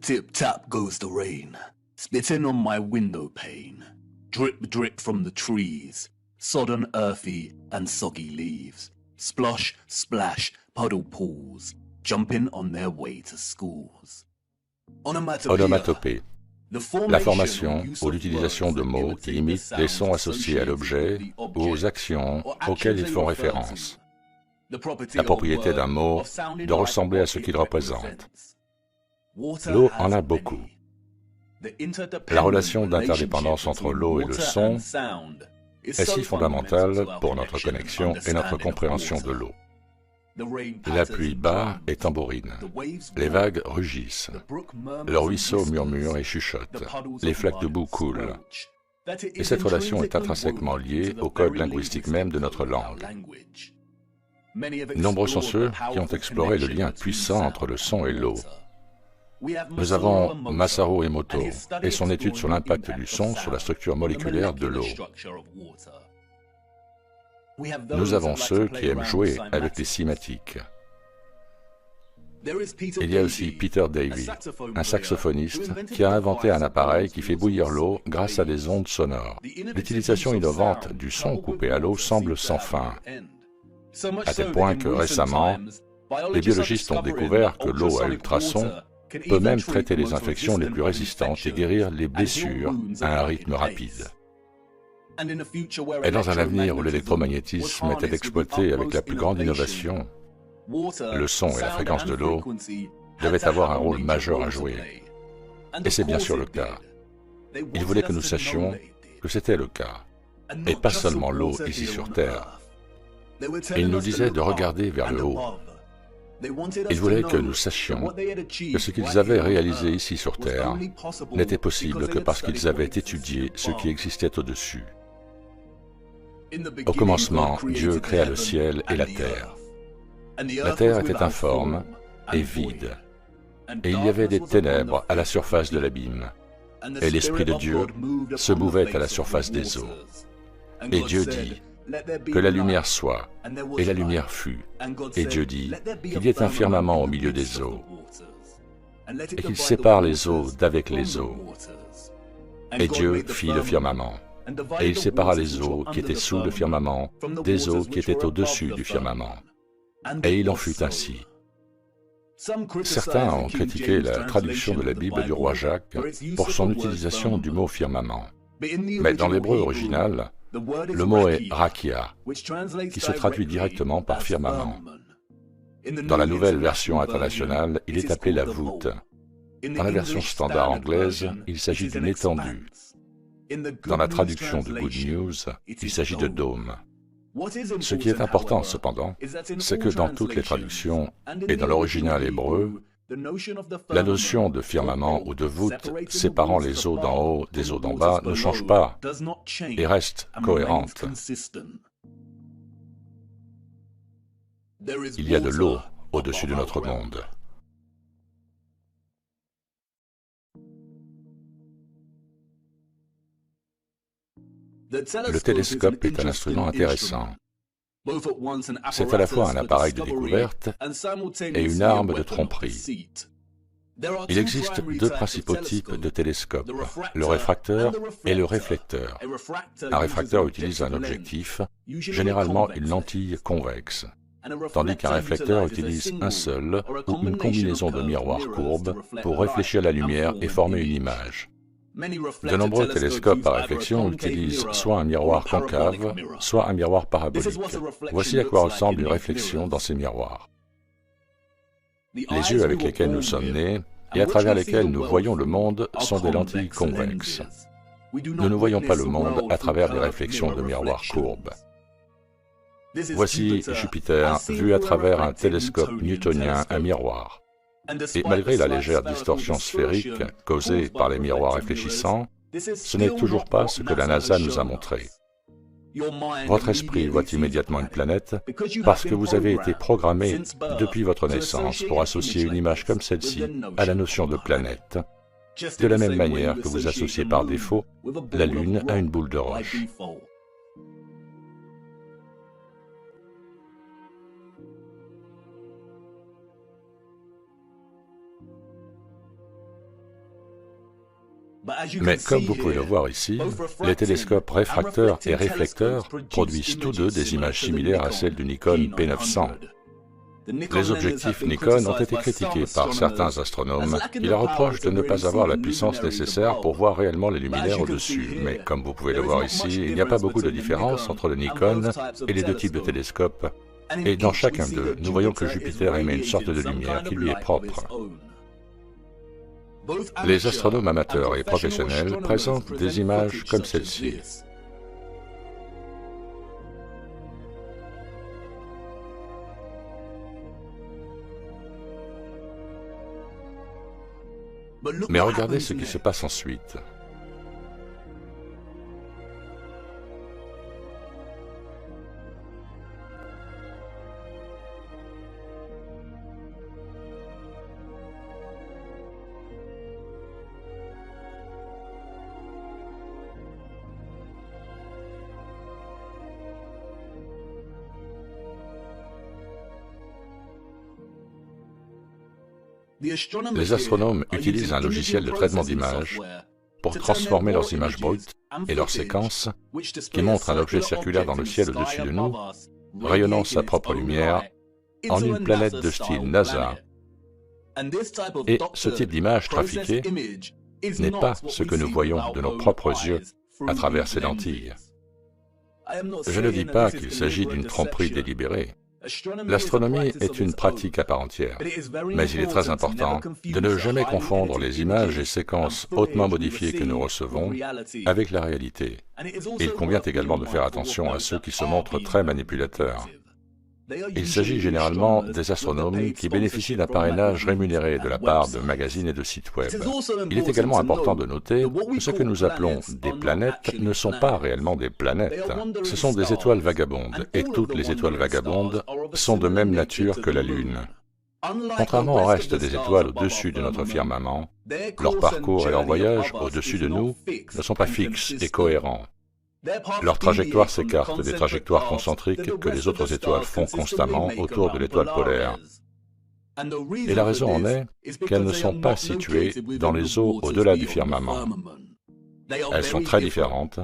Tip-tap goes the rain, spitting on my window pane. Drip, drip from the trees, sodden earthy and soggy leaves. Splosh, splash, puddle pools, jumping on their way to schools. Onomatopée. La formation ou l'utilisation de mots qui imitent les sons associés à l'objet ou aux actions auxquelles ils font référence. La propriété d'un mot de ressembler à ce qu'il représente. L'eau en a beaucoup. La relation d'interdépendance entre l'eau et le son est si fondamentale pour notre connexion et notre compréhension de l'eau. La pluie bat et tambourine, les vagues rugissent, le ruisseau murmure et chuchote, les flaques de boue coulent. Et cette relation est intrinsèquement liée au code linguistique même de notre langue. Nombreux sont ceux qui ont exploré le lien puissant entre le son et l'eau. Nous avons Masaru Emoto et son étude sur l'impact du son sur la structure moléculaire de l'eau. Nous avons ceux qui aiment jouer avec les cinématiques. Il y a aussi Peter Davy, un saxophoniste qui a inventé un appareil qui fait bouillir l'eau grâce à des ondes sonores. L'utilisation innovante du son coupé à l'eau semble sans fin, à tel point que récemment, les biologistes ont découvert que l'eau à ultrasons peut même traiter les infections les plus résistantes et guérir les blessures à un rythme rapide. Et dans un avenir où l'électromagnétisme était exploité avec la plus grande innovation, le son et la fréquence de l'eau devaient avoir un rôle majeur à jouer. Et c'est bien sûr le cas. Ils voulaient que nous sachions que c'était le cas, et pas seulement l'eau ici sur Terre. Ils nous disaient de regarder vers le haut. Ils voulaient que nous sachions que ce qu'ils avaient réalisé ici sur Terre n'était possible que parce qu'ils avaient étudié ce qui existait au-dessus. Au commencement, Dieu créa le ciel et la terre. La terre était informe et vide, et il y avait des ténèbres à la surface de l'abîme, et l'Esprit de Dieu se mouvait à la surface des eaux. Et Dieu dit, que la lumière soit, et la lumière fut. Et Dieu dit, qu'il y ait un firmament au milieu des eaux, et qu'il sépare les eaux d'avec les eaux. Et Dieu fit le firmament, et il sépara les eaux qui étaient sous le firmament des eaux qui étaient au-dessus du firmament. Et il en fut ainsi. Certains ont critiqué la traduction de la Bible du roi Jacques pour son utilisation du mot firmament. Mais dans l'hébreu original, le mot est rakia, qui se traduit directement par firmament. Dans la nouvelle version internationale, il est appelé la voûte. Dans la version standard anglaise, il s'agit d'une étendue. Dans la traduction de Good News, il s'agit de dôme. Ce qui est important, cependant, c'est que dans toutes les traductions et dans l'original hébreu, la notion de firmament ou de voûte séparant les eaux d'en haut des eaux d'en bas ne change pas et reste cohérente. Il y a de l'eau au-dessus de notre monde. Le télescope est un instrument intéressant. C'est à la fois un appareil de découverte et une arme de tromperie. Il existe deux principaux types de télescopes, le réfracteur et le réflecteur. Un réfracteur utilise un objectif, généralement une lentille convexe, tandis qu'un réflecteur utilise un seul ou une combinaison de miroirs courbes pour réfléchir la lumière et former une image. De nombreux télescopes à réflexion utilisent soit un miroir concave, soit un miroir parabolique. Voici à quoi ressemble une réflexion dans ces miroirs. Les yeux avec lesquels nous sommes nés et à travers lesquels nous voyons le monde sont des lentilles convexes. Nous ne voyons pas le monde à travers des réflexions de miroirs courbes. Voici Jupiter vu à travers un télescope newtonien, un miroir. Et malgré la légère distorsion sphérique causée par les miroirs réfléchissants, ce n'est toujours pas ce que la NASA nous a montré. Votre esprit voit immédiatement une planète parce que vous avez été programmé depuis votre naissance pour associer une image comme celle-ci à la notion de planète, de la même manière que vous associez par défaut la Lune à une boule de roche. Mais comme vous pouvez le voir ici, les télescopes réfracteurs et réflecteurs produisent tous deux des images similaires à celles du Nikon P900. Les objectifs Nikon ont été critiqués par certains astronomes qui leur reprochent de ne pas avoir la puissance nécessaire pour voir réellement les luminaires au-dessus. Mais comme vous pouvez le voir ici, il n'y a pas beaucoup de différence entre le Nikon et les deux types de télescopes. Et dans chacun d'eux, nous voyons que Jupiter émet une sorte de lumière qui lui est propre. Les astronomes amateurs et professionnels présentent des images comme celle-ci. Mais regardez ce qui se passe ensuite. Les astronomes utilisent un logiciel de traitement d'images pour transformer leurs images brutes et leurs séquences qui montrent un objet circulaire dans le ciel au-dessus de nous, rayonnant sa propre lumière, en une planète de style NASA. Et ce type d'image trafiquée n'est pas ce que nous voyons de nos propres yeux à travers ces lentilles. Je ne dis pas qu'il s'agit d'une tromperie délibérée. L'astronomie est une pratique à part entière, mais il est très important de ne jamais confondre les images et séquences hautement modifiées que nous recevons avec la réalité. Il convient également de faire attention à ceux qui se montrent très manipulateurs. Il s'agit généralement des astronomes qui bénéficient d'un parrainage rémunéré de la part de magazines et de sites web. Il est également important de noter que ce que nous appelons des planètes ne sont pas réellement des planètes. Ce sont des étoiles vagabondes, et toutes les étoiles vagabondes sont de même nature que la Lune. Contrairement au reste des étoiles au-dessus de notre firmament, leur parcours et leur voyage au-dessus de nous ne sont pas fixes et cohérents. Leur trajectoire s'écarte des trajectoires concentriques que les autres étoiles font constamment autour de l'étoile polaire. Et la raison en est qu'elles ne sont pas situées dans les eaux au-delà du firmament. Elles sont très différentes,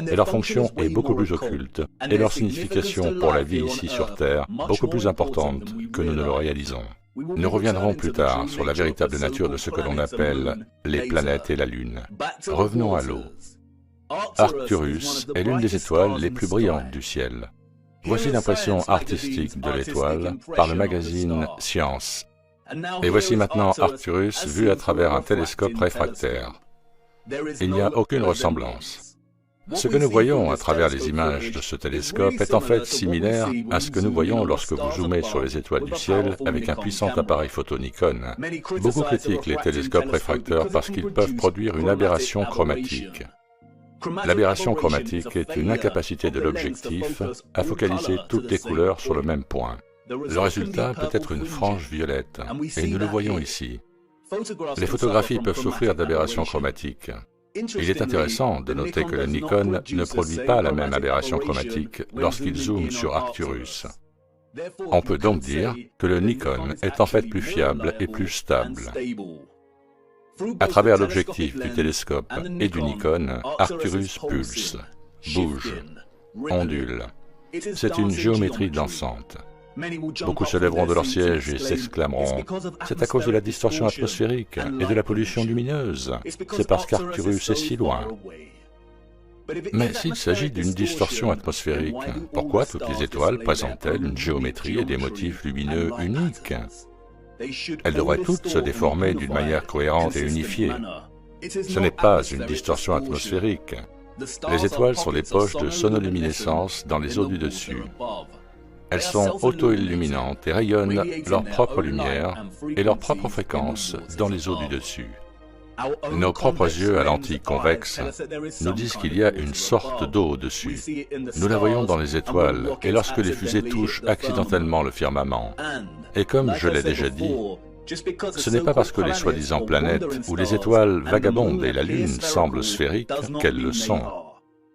et leur fonction est beaucoup plus occulte, et leur signification pour la vie ici sur Terre beaucoup plus importante que nous ne le réalisons. Nous reviendrons plus tard sur la véritable nature de ce que l'on appelle les planètes et la Lune. Revenons à l'eau. Arcturus est l'une des étoiles les plus brillantes du ciel. Voici l'impression artistique de l'étoile par le magazine Science. Et voici maintenant Arcturus vu à travers un télescope réfractaire. Il n'y a aucune ressemblance. Ce que nous voyons à travers les images de ce télescope est en fait similaire à ce que nous voyons lorsque vous zoomez sur les étoiles du ciel avec un puissant appareil photo Nikon. Beaucoup critiquent les télescopes réfracteurs parce qu'ils peuvent produire une aberration chromatique. L'aberration chromatique est une incapacité de l'objectif à focaliser toutes les couleurs sur le même point. Le résultat peut être une frange violette, et nous le voyons ici. Les photographies peuvent souffrir d'aberrations chromatiques. Il est intéressant de noter que le Nikon ne produit pas la même aberration chromatique lorsqu'il zoome sur Arcturus. On peut donc dire que le Nikon est en fait plus fiable et plus stable. À travers l'objectif du télescope et du Nikon, Arcturus pulse, bouge, ondule. C'est une géométrie dansante. Beaucoup se lèveront de leur siège et s'exclameront « C'est à cause de la distorsion atmosphérique et de la pollution lumineuse. C'est parce qu'Arcturus est si loin. » Mais s'il s'agit d'une distorsion atmosphérique, pourquoi toutes les étoiles présentent-elles une géométrie et des motifs lumineux uniques ? Elles devraient toutes se déformer d'une manière cohérente et unifiée. Ce n'est pas une distorsion atmosphérique. Les étoiles sont des poches de sonoluminescence dans les eaux du dessus. Elles sont auto-illuminantes et rayonnent leur propre lumière et leur propre fréquence dans les eaux du dessus. Nos propres yeux à lentille convexe nous disent qu'il y a une sorte d'eau au-dessus. Nous la voyons dans les étoiles et lorsque les fusées touchent accidentellement le firmament. Et comme je l'ai déjà dit, ce n'est pas parce que les soi-disant planètes ou les étoiles vagabondent et la Lune semble sphérique qu'elles le sont.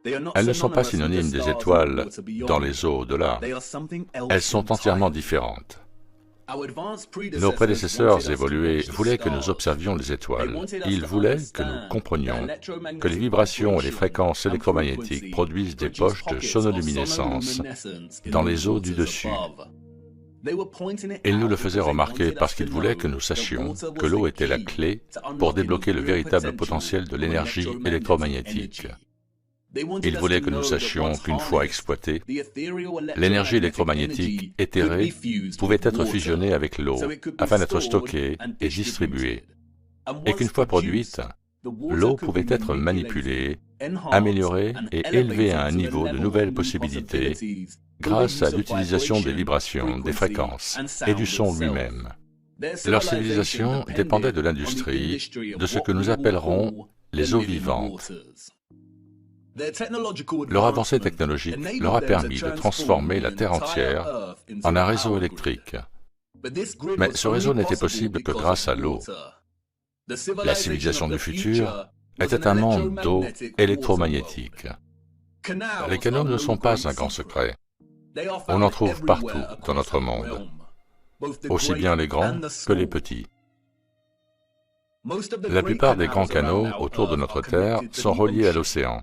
Elles ne sont pas synonymes des étoiles dans les eaux au-delà. Elles sont entièrement différentes. Nos prédécesseurs évolués voulaient que nous observions les étoiles. Ils voulaient que nous comprenions que les vibrations et les fréquences électromagnétiques produisent des poches de sonoluminescence dans les eaux du dessus. Ils nous le faisaient remarquer parce qu'ils voulaient que nous sachions que l'eau était la clé pour débloquer le véritable potentiel de l'énergie électromagnétique. Ils voulaient que nous sachions qu'une fois exploitée, l'énergie électromagnétique éthérée pouvait être fusionnée avec l'eau afin d'être stockée et distribuée, et qu'une fois produite, l'eau pouvait être manipulée, améliorée et élevée à un niveau de nouvelles possibilités grâce à l'utilisation des vibrations, des fréquences et du son lui-même. Leur civilisation dépendait de l'industrie, de ce que nous appellerons les eaux vivantes. Leur avancée technologique leur a permis de transformer la Terre entière en un réseau électrique. Mais ce réseau n'était possible que grâce à l'eau. La civilisation du futur était un monde d'eau électromagnétique. Les canaux ne sont pas un grand secret. On en trouve partout dans notre monde, aussi bien les grands que les petits. La plupart des grands canaux autour de notre Terre sont reliés à l'océan.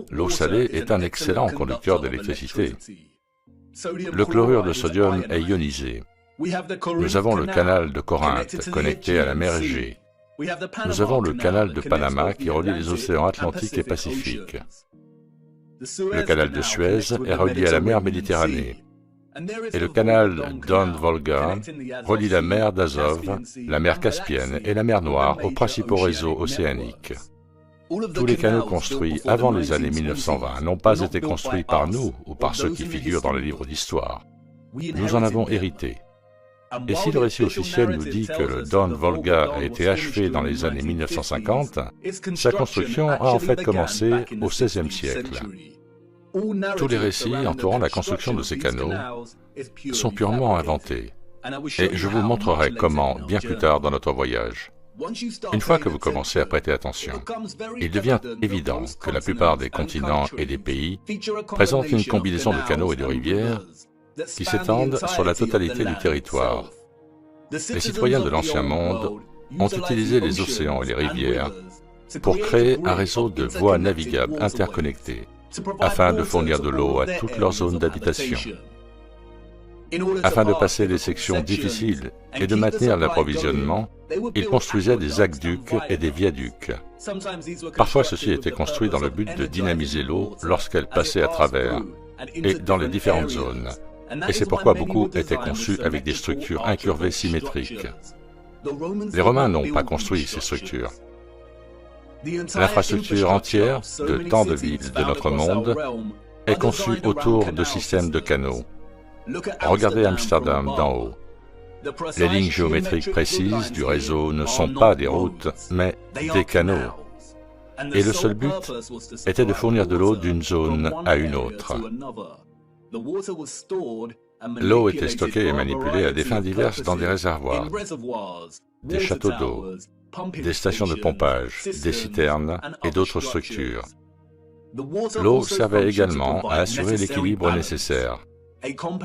L'eau salée est un excellent conducteur d'électricité. Le chlorure de sodium est ionisé. Nous avons le canal de Corinthe connecté à la mer Égée. Nous avons le canal de Panama qui relie les océans Atlantique et Pacifique. Le canal de Suez est relié à la mer Méditerranée. Et le canal Don-Volga relie la mer d'Azov, la mer Caspienne et la mer Noire aux principaux réseaux océaniques. Tous les canaux construits avant les années 1920 n'ont pas été construits par nous ou par ceux qui figurent dans les livres d'histoire. Nous en avons hérité. Et si le récit officiel nous dit que le Don-Volga a été achevé dans les années 1950, sa construction a en fait commencé au XVIe siècle. Tous les récits entourant la construction de ces canaux sont purement inventés. Et je vous montrerai comment bien plus tard dans notre voyage. Une fois que vous commencez à prêter attention, il devient évident que la plupart des continents et des pays présentent une combinaison de canaux et de rivières qui s'étendent sur la totalité du territoire. Les citoyens de l'Ancien Monde ont utilisé les océans et les rivières pour créer un réseau de voies navigables interconnectées afin de fournir de l'eau à toutes leurs zones d'habitation. Afin de passer les sections difficiles et de maintenir l'approvisionnement, ils construisaient des aqueducs et des viaducs. Parfois, ceci était construit dans le but de dynamiser l'eau lorsqu'elle passait à travers et dans les différentes zones. Et c'est pourquoi beaucoup étaient conçus avec des structures incurvées symétriques. Les Romains n'ont pas construit ces structures. L'infrastructure entière de tant de villes de notre monde est conçue autour de systèmes de canaux. Regardez Amsterdam d'en haut. Les lignes géométriques précises du réseau ne sont pas des routes, mais des canaux. Et le seul but était de fournir de l'eau d'une zone à une autre. L'eau était stockée et manipulée à des fins diverses dans des réservoirs, des châteaux d'eau, des stations de pompage, des citernes et d'autres structures. L'eau servait également à assurer l'équilibre nécessaire.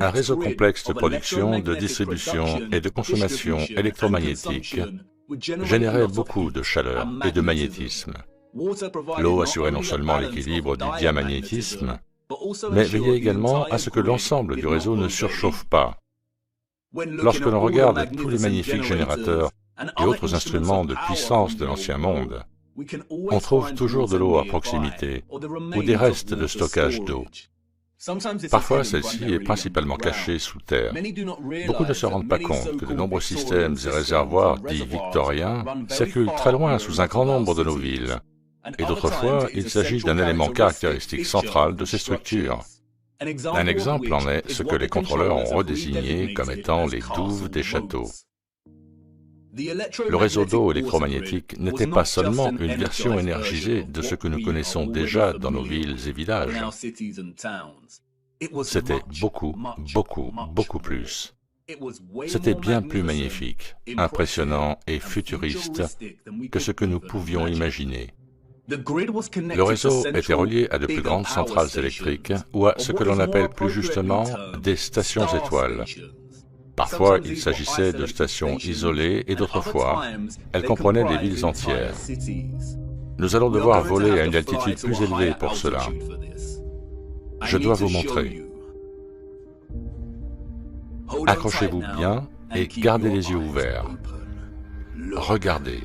Un réseau complexe de production, de distribution et de consommation électromagnétique générait beaucoup de chaleur et de magnétisme. L'eau assurait non seulement l'équilibre du diamagnétisme, mais veillait également à ce que l'ensemble du réseau ne surchauffe pas. Lorsque l'on regarde tous les magnifiques générateurs et autres instruments de puissance de l'Ancien Monde, on trouve toujours de l'eau à proximité ou des restes de stockage d'eau. Parfois, celle-ci est principalement cachée sous terre. Beaucoup ne se rendent pas compte que de nombreux systèmes et réservoirs dits victoriens circulent très loin sous un grand nombre de nos villes. Et d'autres fois, il s'agit d'un élément caractéristique central de ces structures. Un exemple en est ce que les contrôleurs ont redésigné comme étant les douves des châteaux. Le réseau d'eau électromagnétique n'était pas seulement une version énergisée de ce que nous connaissons déjà dans nos villes et villages. C'était beaucoup, beaucoup, beaucoup plus. C'était bien plus magnifique, impressionnant et futuriste que ce que nous pouvions imaginer. Le réseau était relié à de plus grandes centrales électriques ou à ce que l'on appelle plus justement des stations étoiles. Parfois, il s'agissait de stations isolées et d'autres fois, elles comprenaient des villes entières. Nous allons devoir voler à une altitude plus élevée pour cela. Je dois vous montrer. Accrochez-vous bien et gardez les yeux ouverts. Regardez.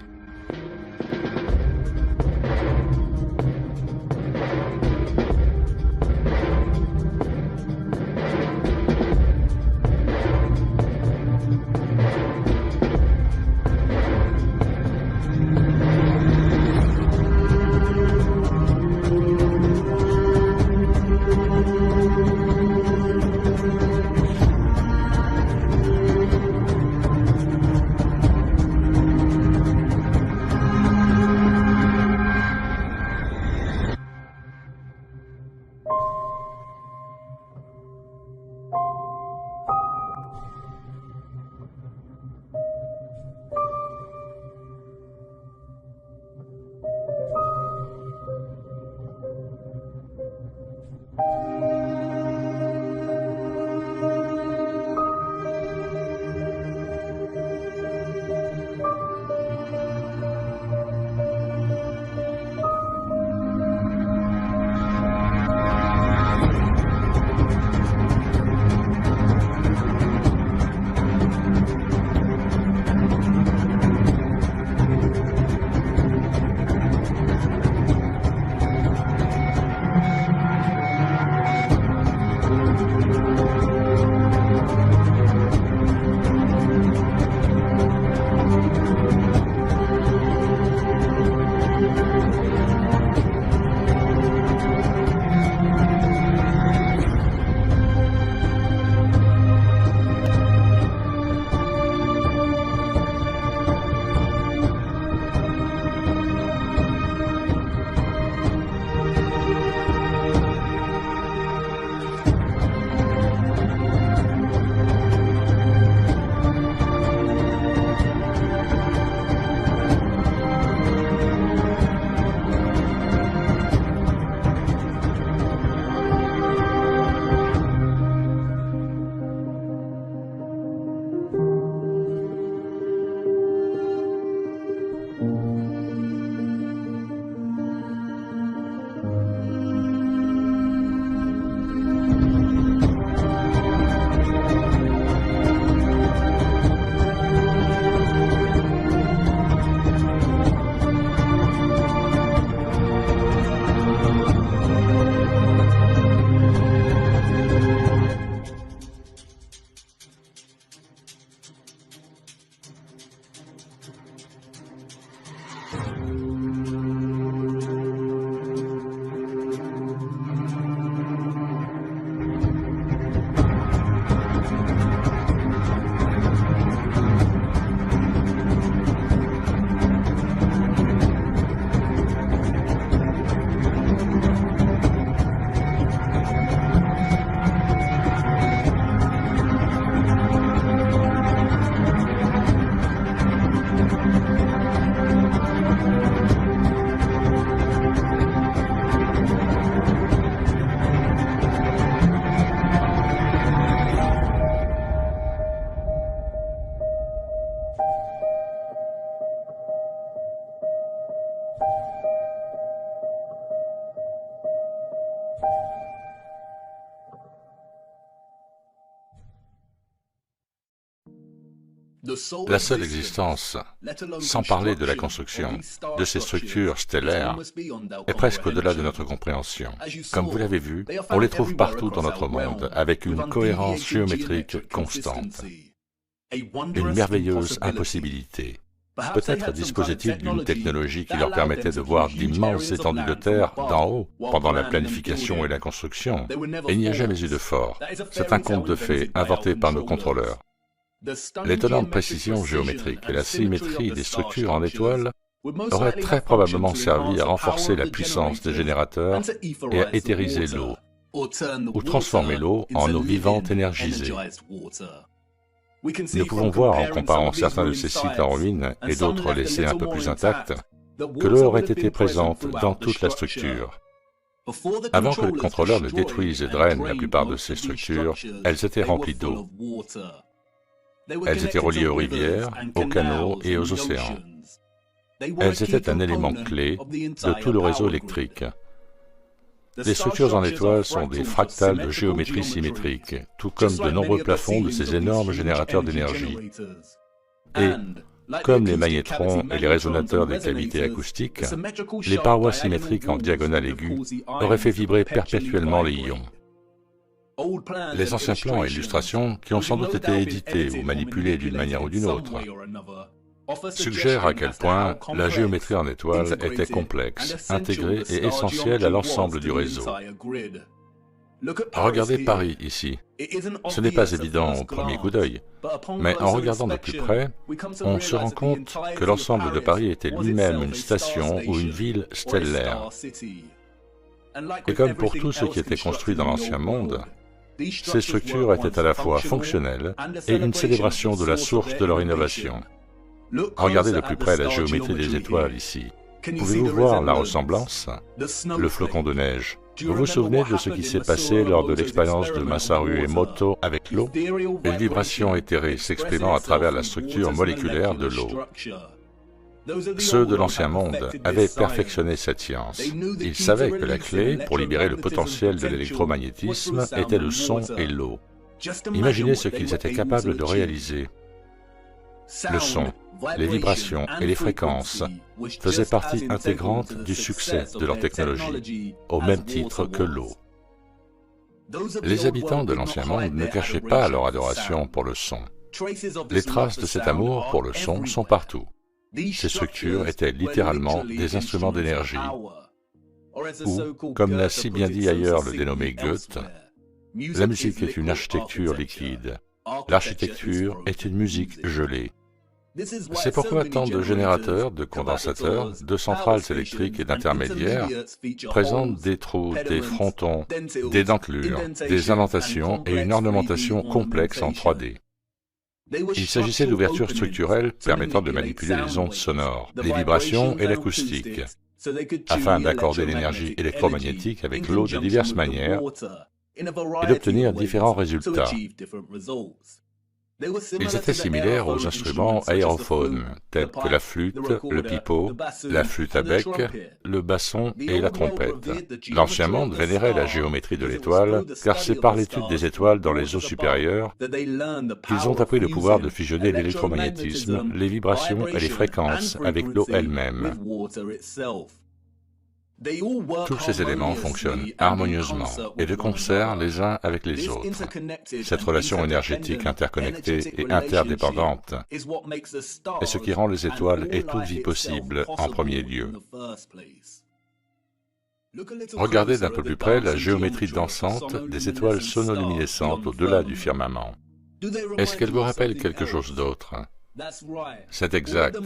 La seule existence, sans parler de la construction, de ces structures stellaires, est presque au-delà de notre compréhension. Comme vous l'avez vu, on les trouve partout dans notre monde, avec une cohérence géométrique constante. Une merveilleuse impossibilité. Peut-être disposait-il d'une technologie qui leur permettait de voir d'immenses étendues de terre d'en haut, pendant la planification et la construction. Et il n'y a jamais eu de fort. C'est un conte de fées inventé par nos contrôleurs. L'étonnante précision géométrique et la symétrie des structures en étoiles auraient très probablement servi à renforcer la puissance des générateurs et à éthériser l'eau, ou transformer l'eau en eau vivante énergisée. Nous pouvons voir, en comparant certains de ces sites en ruine et d'autres laissés un peu plus intacts, que l'eau aurait été présente dans toute la structure. Avant que le contrôleur ne détruise et draine la plupart de ces structures, elles étaient remplies d'eau. Elles étaient reliées aux rivières, aux canaux et aux océans. Elles étaient un élément clé de tout le réseau électrique. Les structures en étoiles sont des fractales de géométrie symétrique, tout comme de nombreux plafonds de ces énormes générateurs d'énergie. Et, comme les magnétrons et les résonateurs des cavités acoustiques, les parois symétriques en diagonale aiguë auraient fait vibrer perpétuellement les ions. Les anciens plans et illustrations, qui ont sans doute été édités ou manipulés d'une manière ou d'une autre, suggèrent à quel point la géométrie en étoiles était complexe, intégrée et essentielle à l'ensemble du réseau. Regardez Paris ici. Ce n'est pas évident au premier coup d'œil, mais en regardant de plus près, on se rend compte que l'ensemble de Paris était lui-même une station ou une ville stellaire. Et comme pour tout ce qui était construit dans l'Ancien Monde, ces structures étaient à la fois fonctionnelles et une célébration de la source de leur innovation. Regardez de plus près la géométrie des étoiles ici. Pouvez-vous voir la ressemblance? Le flocon de neige. Vous vous souvenez de ce qui s'est passé lors de l'expérience de Masaru Emoto avec l'eau? Une vibration éthérée s'exprimant à travers la structure moléculaire de l'eau. Ceux de l'Ancien Monde avaient perfectionné cette science. Ils savaient que la clé pour libérer le potentiel de l'électromagnétisme était le son et l'eau. Imaginez ce qu'ils étaient capables de réaliser. Le son, les vibrations et les fréquences faisaient partie intégrante du succès de leur technologie, au même titre que l'eau. Les habitants de l'Ancien Monde ne cachaient pas leur adoration pour le son. Les traces de cet amour pour le son sont partout. Ces structures étaient littéralement des instruments d'énergie, ou, comme l'a si bien dit ailleurs le dénommé Goethe, la musique est une architecture liquide. L'architecture est une musique gelée. C'est pourquoi tant de générateurs, de condensateurs, de centrales électriques et d'intermédiaires présentent des trous, des frontons, des dentelures, des indentations et une ornementation complexe en 3D. Il s'agissait d'ouvertures structurelles permettant de manipuler les ondes sonores, les vibrations et l'acoustique, afin d'accorder l'énergie électromagnétique avec l'eau de diverses manières et d'obtenir différents résultats. Ils étaient similaires aux instruments aérophones, tels que la flûte, le pipeau, la flûte à bec, le basson et la trompette. L'Ancien Monde vénérait la géométrie de l'étoile, car c'est par l'étude des étoiles dans les eaux supérieures qu'ils ont appris le pouvoir de fusionner l'électromagnétisme, les vibrations et les fréquences avec l'eau elle-même. Tous ces éléments fonctionnent harmonieusement et de concert les uns avec les autres. Cette relation énergétique interconnectée et interdépendante est ce qui rend les étoiles et toute vie possible en premier lieu. Regardez d'un peu plus près la géométrie dansante des étoiles sonoluminescentes au-delà du firmament. Est-ce qu'elle vous rappelle quelque chose d'autre? C'est exact.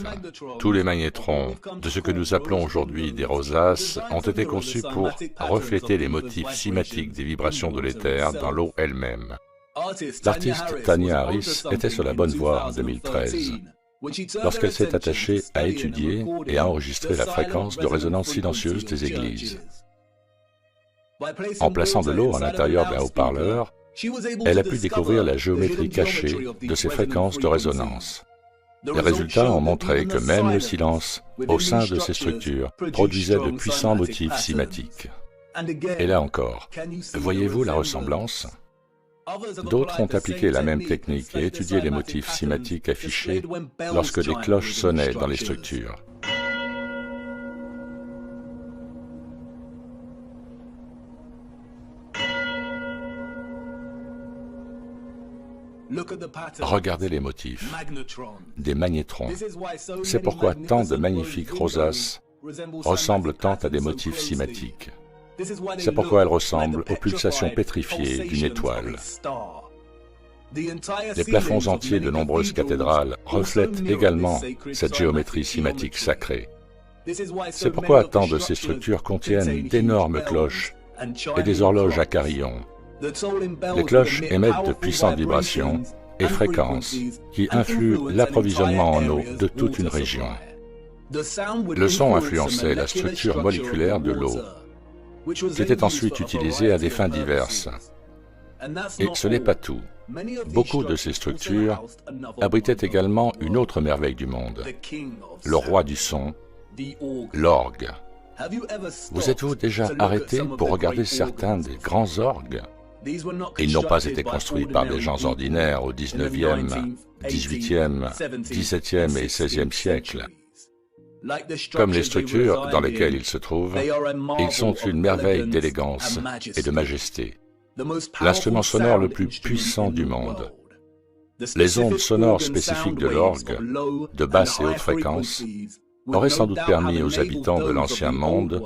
Tous les magnétrons, de ce que nous appelons aujourd'hui des rosaces, ont été conçus pour refléter les motifs cymatiques des vibrations de l'éther dans l'eau elle-même. L'artiste Tanya Harris était sur la bonne voie en 2013, lorsqu'elle s'est attachée à étudier et à enregistrer la fréquence de résonance silencieuse des églises. En plaçant de l'eau à l'intérieur d'un haut-parleur, elle a pu découvrir la géométrie cachée de ces fréquences de résonance. Les résultats ont montré que même le silence, au sein de ces structures, produisait de puissants motifs cymatiques. Et là encore, voyez-vous la ressemblance? D'autres ont appliqué la même technique et étudié les motifs cymatiques affichés lorsque des cloches sonnaient dans les structures. Regardez les motifs, des magnétrons. C'est pourquoi tant de magnifiques rosaces ressemblent tant à des motifs cymatiques. C'est pourquoi elles ressemblent aux pulsations pétrifiées d'une étoile. Les plafonds entiers de nombreuses cathédrales reflètent également cette géométrie cimatique sacrée. C'est pourquoi tant de ces structures contiennent d'énormes cloches et des horloges à carillon. Les cloches émettent de puissantes vibrations et fréquences qui influent l'approvisionnement en eau de toute une région. Le son influençait la structure moléculaire de l'eau, qui était ensuite utilisée à des fins diverses. Et ce n'est pas tout. Beaucoup de ces structures abritaient également une autre merveille du monde, le roi du son, l'orgue. Vous êtes-vous déjà arrêté pour regarder certains des grands orgues? Ils n'ont pas été construits par des gens ordinaires au XIXe, XVIIIe, XVIIe et XVIe siècle. Comme les structures dans lesquelles ils se trouvent, ils sont une merveille d'élégance et de majesté. L'instrument sonore le plus puissant du monde. Les ondes sonores spécifiques de l'orgue, de basse et haute fréquence, auraient sans doute permis aux habitants de l'ancien monde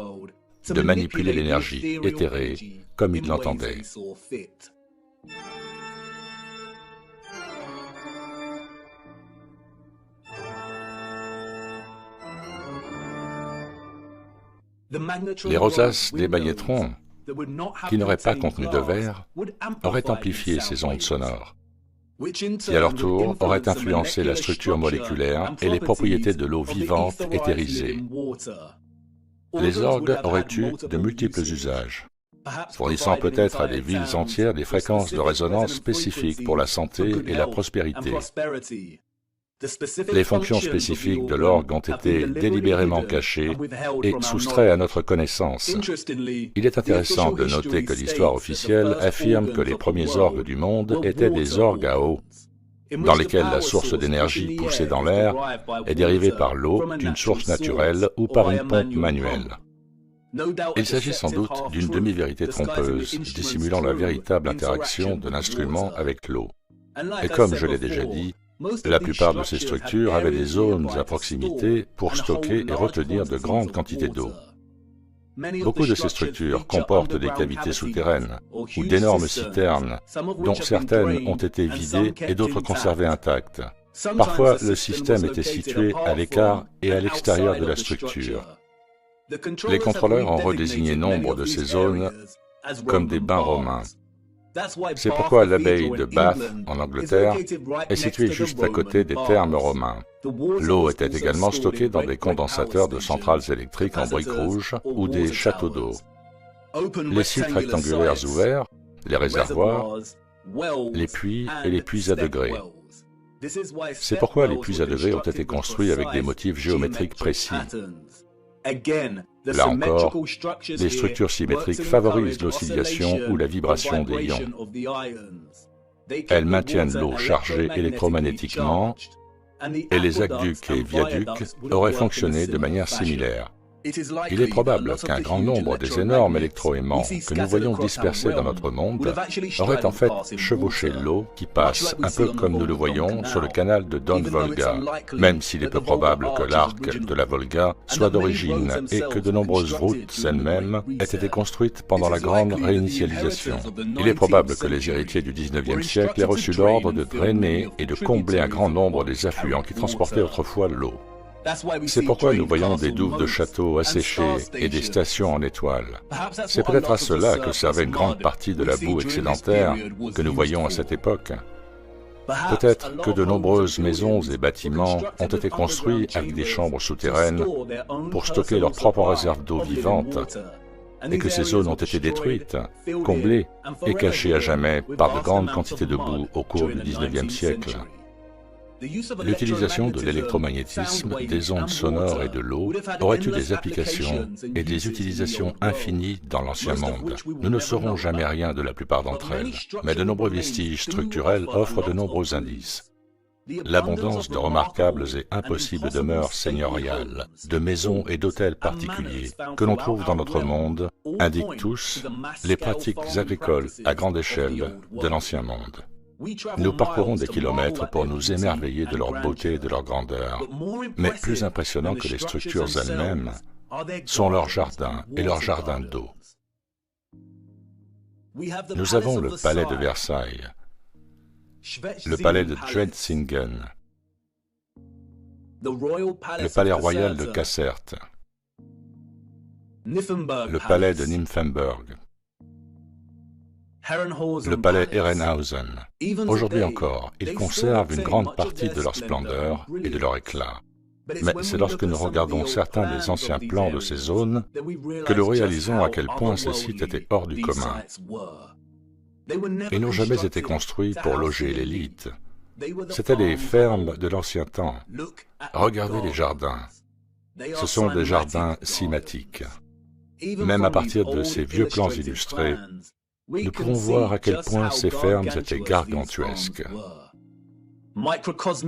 de manipuler l'énergie éthérée comme ils l'entendaient. Les rosaces des magnétrons, qui n'auraient pas contenu de verre, auraient amplifié ces ondes sonores, qui à leur tour auraient influencé la structure moléculaire et les propriétés de l'eau vivante éthérisée. Les orgues auraient eu de multiples usages, fournissant peut-être à des villes entières des fréquences de résonance spécifiques pour la santé et la prospérité. Les fonctions spécifiques de l'orgue ont été délibérément cachées et soustraites à notre connaissance. Il est intéressant de noter que l'histoire officielle affirme que les premiers orgues du monde étaient des orgues à eau, dans lesquels la source d'énergie poussée dans l'air est dérivée par l'eau d'une source naturelle ou par une pompe manuelle. Il s'agit sans doute d'une demi-vérité trompeuse, dissimulant la véritable interaction de l'instrument avec l'eau. Et comme je l'ai déjà dit, la plupart de ces structures avaient des zones à proximité pour stocker et retenir de grandes quantités d'eau. Beaucoup de ces structures comportent des cavités souterraines ou d'énormes citernes, dont certaines ont été vidées et d'autres conservées intactes. Parfois, le système était situé à l'écart et à l'extérieur de la structure. Les contrôleurs ont redésigné nombre de ces zones comme des bains romains. C'est pourquoi l'abbaye de Bath, en Angleterre, est située juste à côté des thermes romains. L'eau était également stockée dans des condensateurs de centrales électriques en briques rouges ou des châteaux d'eau. Les sites rectangulaires ouverts, les réservoirs, les puits et les puits à degrés. C'est pourquoi les puits à degrés ont été construits avec des motifs géométriques précis. Là encore, les structures symétriques favorisent l'oscillation ou la vibration des ions. Elles maintiennent l'eau chargée électromagnétiquement et les aqueducs et viaducs auraient fonctionné de manière similaire. Il est probable qu'un grand nombre des énormes électroaimants que nous voyons dispersés dans notre monde auraient en fait chevauché l'eau qui passe, un peu comme nous le voyons, sur le canal de Don-Volga, même s'il est peu probable que l'arc de la Volga soit d'origine et que de nombreuses routes elles-mêmes aient été construites pendant la grande réinitialisation. Il est probable que les héritiers du XIXe siècle aient reçu l'ordre de drainer et de combler un grand nombre des affluents qui transportaient autrefois l'eau. C'est pourquoi nous voyons des douves de châteaux asséchées et des stations en étoiles. C'est peut-être à cela que servait une grande partie de la boue excédentaire que nous voyons à cette époque. Peut-être que de nombreuses maisons et bâtiments ont été construits avec des chambres souterraines pour stocker leurs propres réserves d'eau vivante, et que ces zones ont été détruites, comblées et cachées à jamais par de grandes quantités de boue au cours du XIXe siècle. L'utilisation de l'électromagnétisme, des ondes sonores et de l'eau aurait eu des applications et des utilisations infinies dans l'ancien monde. Nous ne saurons jamais rien de la plupart d'entre elles, mais de nombreux vestiges structurels offrent de nombreux indices. L'abondance de remarquables et impossibles demeures seigneuriales, de maisons et d'hôtels particuliers que l'on trouve dans notre monde indiquent tous les pratiques agricoles à grande échelle de l'ancien monde. Nous parcourons des kilomètres pour nous émerveiller de leur beauté et de leur grandeur. Mais plus impressionnant que les structures elles-mêmes sont leurs jardins et leurs jardins d'eau. Nous avons le palais de Versailles, le palais de Dredsingham, le palais royal de Cassert, le palais de Nymphenburg, le palais Herrenhausen. Aujourd'hui encore, ils conservent une grande partie de leur splendeur et de leur éclat. Mais c'est lorsque nous regardons certains des anciens plans de ces zones que nous réalisons à quel point ces sites étaient hors du commun. Ils n'ont jamais été construits pour loger l'élite. C'étaient des fermes de l'ancien temps. Regardez les jardins. Ce sont des jardins cymatiques. Même à partir de ces vieux plans illustrés, nous pouvons voir à quel point ces fermes étaient gargantuesques.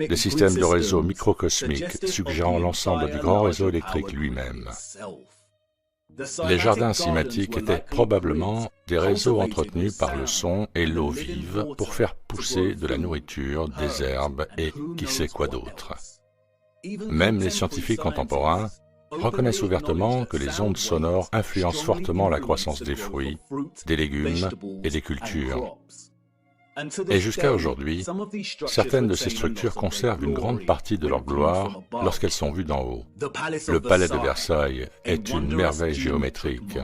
Des systèmes de réseaux microcosmiques suggérant l'ensemble du grand réseau électrique lui-même. Les jardins cymatiques étaient probablement des réseaux entretenus par le son et l'eau vive pour faire pousser de la nourriture, des herbes et qui sait quoi d'autre. Même les scientifiques contemporains reconnaissent ouvertement que les ondes sonores influencent fortement la croissance des fruits, des légumes et des cultures. Et jusqu'à aujourd'hui, certaines de ces structures conservent une grande partie de leur gloire lorsqu'elles sont vues d'en haut. Le palais de Versailles est une merveille géométrique,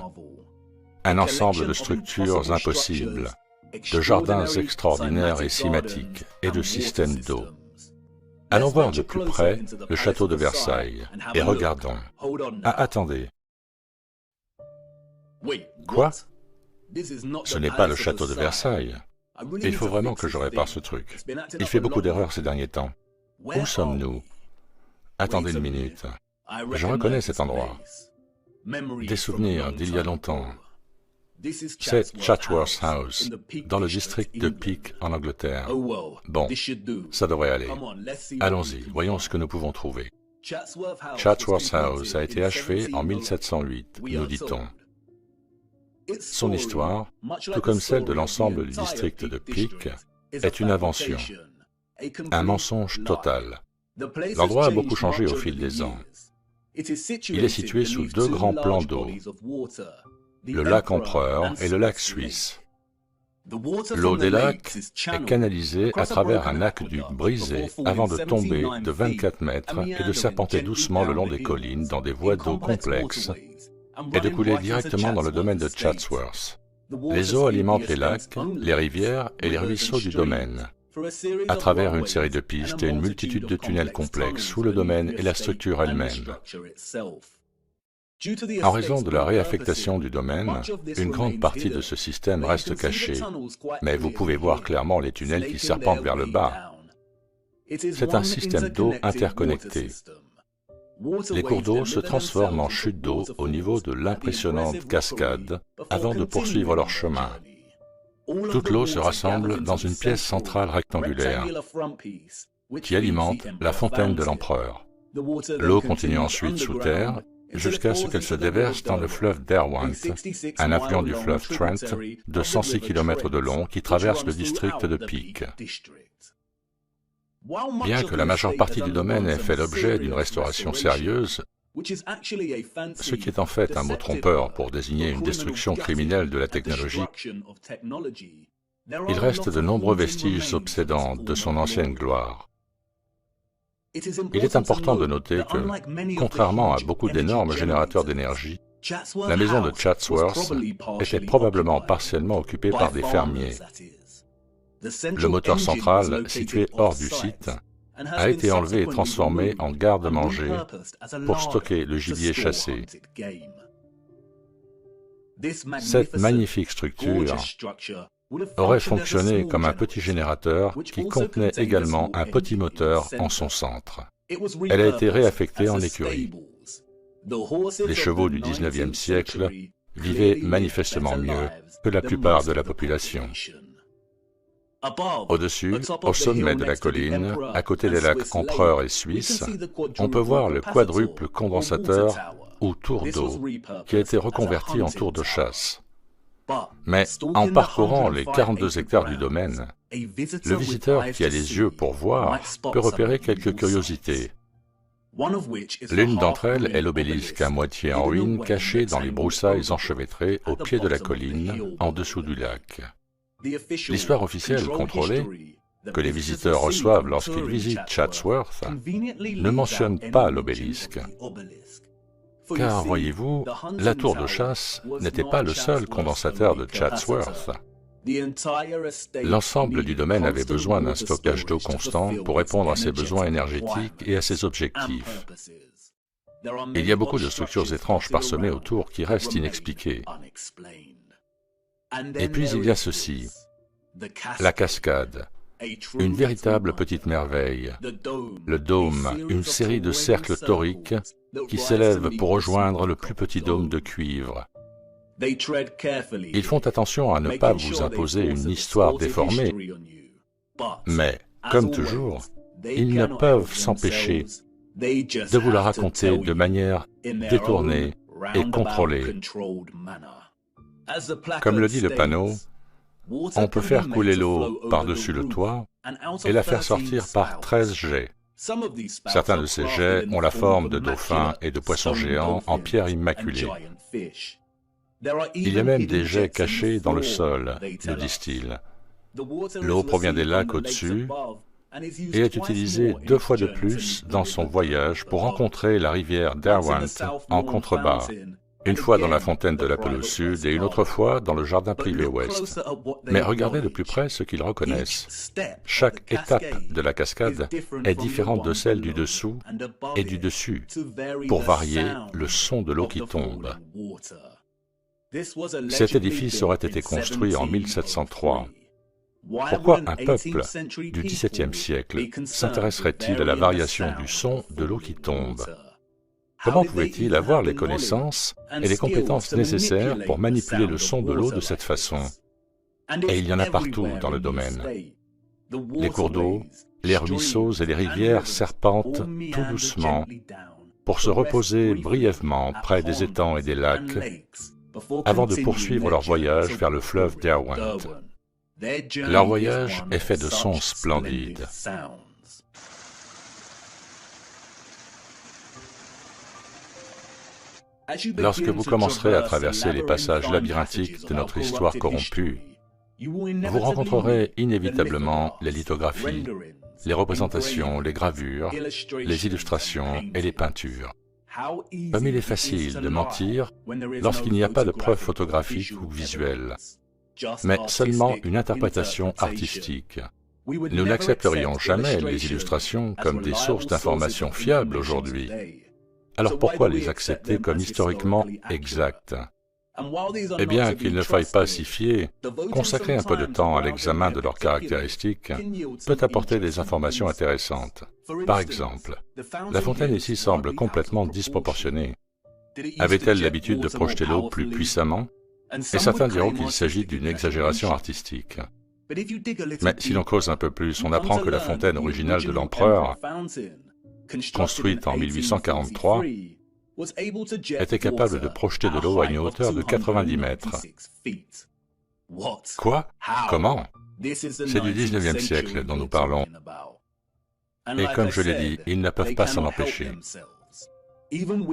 un ensemble de structures impossibles, de jardins extraordinaires et cymatiques, et de systèmes d'eau. Allons voir de plus près le château de Versailles, et regardons. Ah, attendez. Quoi? Ce n'est pas le château de Versailles. Il faut vraiment que je répare ce truc. Il fait beaucoup d'erreurs ces derniers temps. Où sommes-nous? Attendez une minute. Je reconnais cet endroit. Des souvenirs d'il y a longtemps. C'est Chatsworth House, dans le district de Peak, en Angleterre. Bon, ça devrait aller. Allons-y, voyons ce que nous pouvons trouver. Chatsworth House a été achevé en 1708, nous dit-on. Son histoire, tout comme celle de l'ensemble du district de Peak, est une invention, un mensonge total. L'endroit a beaucoup changé au fil des ans. Il est situé sous deux grands plans d'eau, le lac Empereur et le lac Suisse. L'eau des lacs est canalisée à travers un aqueduc brisé avant de tomber de 24 mètres et de serpenter doucement le long des collines dans des voies d'eau complexes et de couler directement dans le domaine de Chatsworth. Les eaux alimentent les lacs, les rivières et les ruisseaux du domaine, à travers une série de pistes et une multitude de tunnels complexes sous le domaine et la structure elle-même. En raison de la réaffectation du domaine, une grande partie de ce système reste cachée, mais vous pouvez voir clairement les tunnels qui serpentent vers le bas. C'est un système d'eau interconnecté. Les cours d'eau se transforment en chutes d'eau au niveau de l'impressionnante cascade avant de poursuivre leur chemin. Toute l'eau se rassemble dans une pièce centrale rectangulaire qui alimente la fontaine de l'empereur. L'eau continue ensuite sous terre jusqu'à ce qu'elle se déverse dans le fleuve Derwent, un affluent du fleuve Trent de 106 km de long qui traverse le district de Peak. Bien que la majeure partie du domaine ait fait l'objet d'une restauration sérieuse, ce qui est en fait un mot trompeur pour désigner une destruction criminelle de la technologie, il reste de nombreux vestiges obsédants de son ancienne gloire. Il est important de noter que, contrairement à beaucoup d'énormes générateurs d'énergie, la maison de Chatsworth était probablement partiellement occupée par des fermiers. Le moteur central, situé hors du site, a été enlevé et transformé en garde-manger pour stocker le gibier chassé. Cette magnifique structure aurait fonctionné comme un petit générateur qui contenait également un petit moteur en son centre. Elle a été réaffectée en écurie. Les chevaux du XIXe siècle vivaient manifestement mieux que la plupart de la population. Au-dessus, au sommet de la colline, à côté des lacs Empereur et Suisse, on peut voir le quadruple condensateur ou tour d'eau qui a été reconverti en tour de chasse. Mais en parcourant les 42 hectares du domaine, le visiteur qui a les yeux pour voir peut repérer quelques curiosités. L'une d'entre elles est l'obélisque à moitié en ruine caché dans les broussailles enchevêtrées au pied de la colline, en dessous du lac. L'histoire officielle contrôlée que les visiteurs reçoivent lorsqu'ils visitent Chatsworth ne mentionne pas l'obélisque. Car, voyez-vous, la tour de chasse n'était pas le seul condensateur de Chatsworth. L'ensemble du domaine avait besoin d'un stockage d'eau constant pour répondre à ses besoins énergétiques et à ses objectifs. Il y a beaucoup de structures étranges parsemées autour qui restent inexpliquées. Et puis il y a ceci, la cascade, une véritable petite merveille, le dôme, une série de cercles toriques qui s'élèvent pour rejoindre le plus petit dôme de cuivre. Ils font attention à ne pas vous imposer une histoire déformée, mais, comme toujours, ils ne peuvent s'empêcher de vous la raconter de manière détournée et contrôlée. Comme le dit le panneau, on peut faire couler l'eau par-dessus le toit et la faire sortir par 13 jets. Certains de ces jets ont la forme de dauphins et de poissons géants en pierre immaculée. Il y a même des jets cachés dans le sol, nous disent-ils. L'eau provient des lacs au-dessus et est utilisée 2 fois de plus dans son voyage pour rencontrer la rivière Derwent en contrebas, une fois dans la fontaine de la pelouse sud et une autre fois dans le jardin privé ouest. Mais regardez de plus près ce qu'ils reconnaissent. Chaque étape de la cascade est différente de celle du dessous et du dessus, pour varier le son de l'eau qui tombe. Cet édifice aurait été construit en 1703. Pourquoi un peuple du XVIIe siècle s'intéresserait-il à la variation du son de l'eau qui tombe? Comment pouvait-il avoir les connaissances et les compétences nécessaires pour manipuler le son de l'eau de cette façon? Et il y en a partout dans le domaine. Les cours d'eau, les ruisseaux et les rivières serpentent tout doucement pour se reposer brièvement près des étangs et des lacs avant de poursuivre leur voyage vers le fleuve Derwent. Leur voyage est fait de sons splendides. Lorsque vous commencerez à traverser les passages labyrinthiques de notre histoire corrompue, vous rencontrerez inévitablement les lithographies, les représentations, les gravures, les illustrations et les peintures. Comme il est facile de mentir lorsqu'il n'y a pas de preuves photographiques ou visuelles, mais seulement une interprétation artistique. Nous n'accepterions jamais les illustrations comme des sources d'informations fiables aujourd'hui. Alors pourquoi les accepter comme historiquement exactes? Eh bien, qu'il ne faille pas s'y fier, consacrer un peu de temps à l'examen de leurs caractéristiques peut apporter des informations intéressantes. Par exemple, la fontaine ici semble complètement disproportionnée. Avait-elle l'habitude de projeter l'eau plus puissamment? Et certains diront qu'il s'agit d'une exagération artistique. Mais si l'on creuse un peu plus, on apprend que la fontaine originale de l'empereur, construite en 1843, était capable de projeter de l'eau à une hauteur de 90 mètres. Quoi? Comment? C'est du 19e siècle dont nous parlons. Et comme je l'ai dit, ils ne peuvent pas s'en empêcher.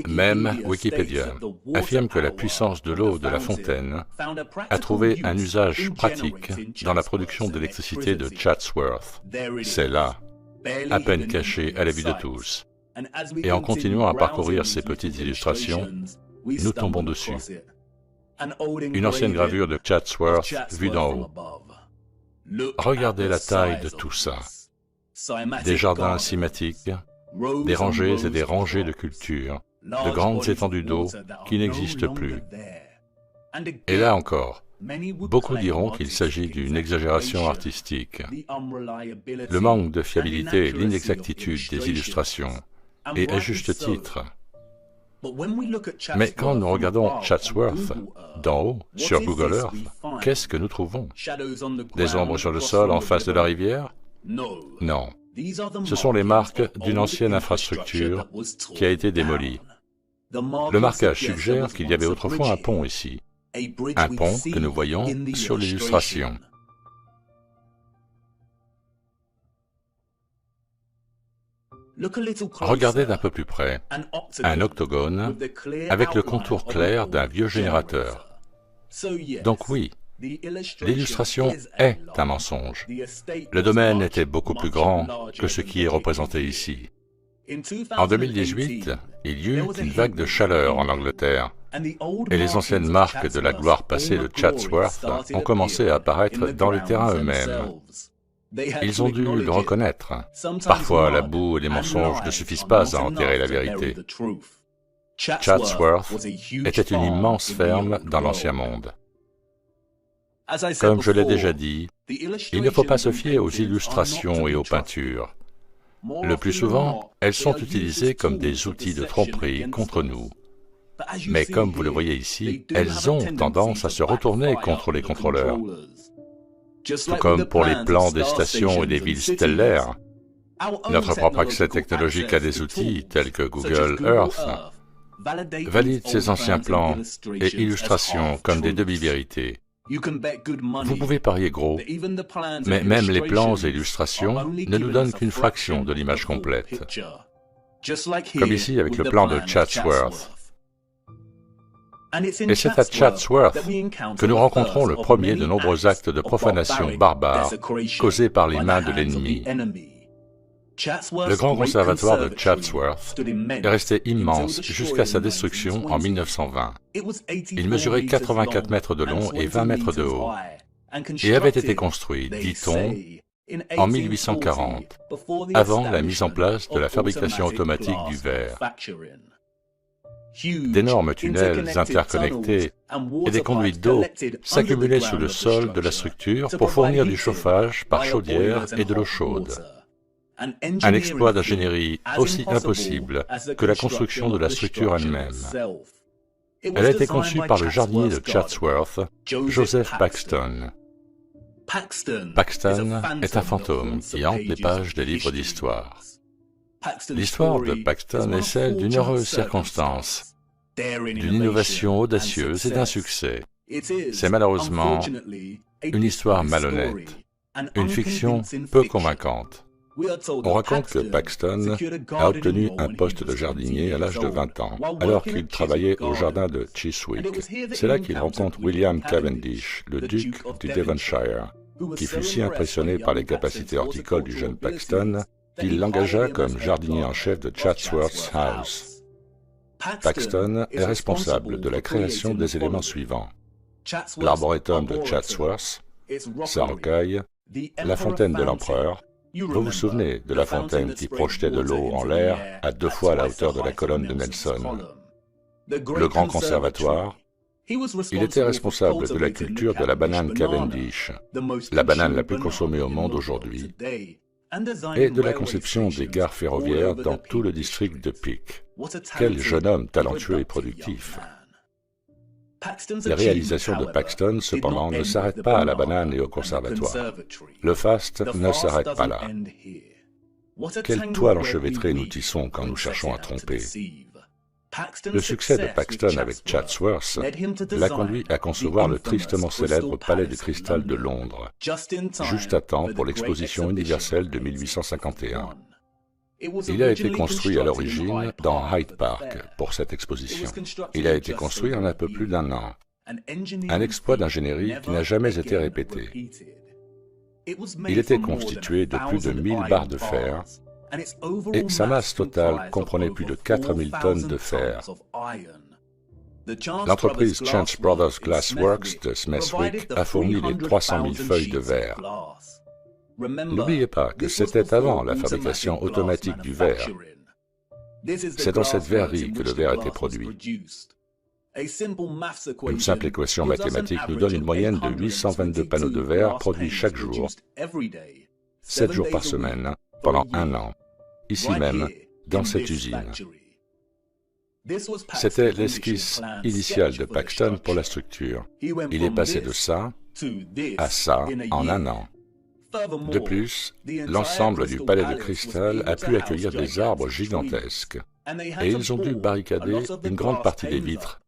Même Wikipédia affirme que la puissance de l'eau de la fontaine a trouvé un usage pratique dans la production d'électricité de Chatsworth. C'est là, à peine caché à la vue de tous. Et en continuant à parcourir ces petites illustrations, nous tombons dessus. Une ancienne gravure de Chatsworth vue d'en haut. Regardez la taille de tout ça. Des jardins cinématiques, des rangées et des rangées de cultures, de grandes étendues d'eau qui n'existent plus. Et là encore, beaucoup diront qu'il s'agit d'une exagération artistique. Le manque de fiabilité et l'inexactitude des illustrations, et à juste titre. Mais quand nous regardons Chatsworth d'en haut, sur Google Earth, qu'est-ce que nous trouvons? Des ombres sur le sol en face de la rivière? Non. Ce sont les marques d'une ancienne infrastructure qui a été démolie. Le marquage suggère qu'il y avait autrefois un pont ici, un pont que nous voyons sur l'illustration. Regardez d'un peu plus près, un octogone avec le contour clair d'un vieux générateur. Donc oui, L'illustration est un mensonge. Le domaine était beaucoup plus grand que ce qui est représenté ici. En 2018, il y eut une vague de chaleur en Angleterre, et les anciennes marques de la gloire passée de Chatsworth ont commencé à apparaître dans les terrains eux-mêmes. Ils ont dû le reconnaître. Parfois, la boue et les mensonges ne suffisent pas à enterrer la vérité. Chatsworth était une immense ferme dans l'ancien monde. Comme je l'ai déjà dit, il ne faut pas se fier aux illustrations et aux peintures. Le plus souvent, elles sont utilisées comme des outils de tromperie contre nous. Mais comme vous le voyez ici, elles ont tendance à se retourner contre les contrôleurs. Tout comme pour les plans des stations et des villes stellaires, notre propre accès technologique à des outils tels que Google Earth valide ces anciens plans et illustrations comme des demi-vérités. Vous pouvez parier gros, mais même les plans et illustrations ne nous donnent qu'une fraction de l'image complète. Comme ici avec le plan de Chatsworth. Et c'est à Chatsworth que nous rencontrons le premier de nombreux actes de profanation barbare causés par les mains de l'ennemi. Le grand conservatoire de Chatsworth est resté immense jusqu'à sa destruction en 1920. Il mesurait 84 mètres de long et 20 mètres de haut, et avait été construit, dit-on, en 1840, avant la mise en place de la fabrication automatique du verre. D'énormes tunnels interconnectés et des conduites d'eau s'accumulaient sous le sol de la structure pour fournir du chauffage par chaudière et de l'eau chaude. Un exploit d'ingénierie aussi impossible que la construction de la structure elle-même. Elle a été conçue par le jardinier de Chatsworth, Joseph Paxton. Paxton est un fantôme qui hante les pages des livres d'histoire. L'histoire de Paxton est celle d'une heureuse circonstance, d'une innovation audacieuse et d'un succès. C'est malheureusement une histoire malhonnête, une fiction peu convaincante. On raconte que Paxton a obtenu un poste de jardinier à l'âge de 20 ans, alors qu'il travaillait au jardin de Chiswick. C'est là qu'il rencontre William Cavendish, le duc du Devonshire, qui fut si impressionné par les capacités horticoles du jeune Paxton qu'il l'engagea comme jardinier en chef de Chatsworth House. Paxton est responsable de la création des éléments suivants: l'arboretum de Chatsworth, sa rocaille, la fontaine de l'empereur. Vous vous souvenez de la fontaine qui projetait de l'eau en l'air à 2 fois la hauteur de la colonne de Nelson. Le grand conservatoire. Il était responsable de la culture de la banane Cavendish, la banane la plus consommée au monde aujourd'hui, et de la conception des gares ferroviaires dans tout le district de Peak. Quel jeune homme talentueux et productif! Les réalisations de Paxton, cependant, ne s'arrêtent pas à la banane et au conservatoire. Le faste ne s'arrête pas là. Quelle toile enchevêtrée nous tissons quand nous cherchons à tromper. Le succès de Paxton avec Chatsworth l'a conduit à concevoir le tristement célèbre Palais de Cristal de Londres, juste à temps pour l'exposition universelle de 1851. Il a été construit à l'origine dans Hyde Park pour cette exposition. Il a été construit en un peu plus d'1 an. Un exploit d'ingénierie qui n'a jamais été répété. Il était constitué de plus de 1000 barres de fer et sa masse totale comprenait plus de 4000 tonnes de fer. L'entreprise Chance Brothers Glass Works de Smethwick a fourni les 300 000 feuilles de verre. N'oubliez pas que c'était avant la fabrication automatique du verre. C'est dans cette verrerie que le verre était produit. Une simple équation mathématique nous donne une moyenne de 822 panneaux de verre produits chaque jour, 7 jours par semaine, pendant 1 an, ici même, dans cette usine. C'était l'esquisse initiale de Paxton pour la structure. Il est passé de ça à ça en 1 an. De plus, l'ensemble du palais de cristal a pu accueillir des arbres gigantesques, et ils ont dû barricader une grande partie des vitres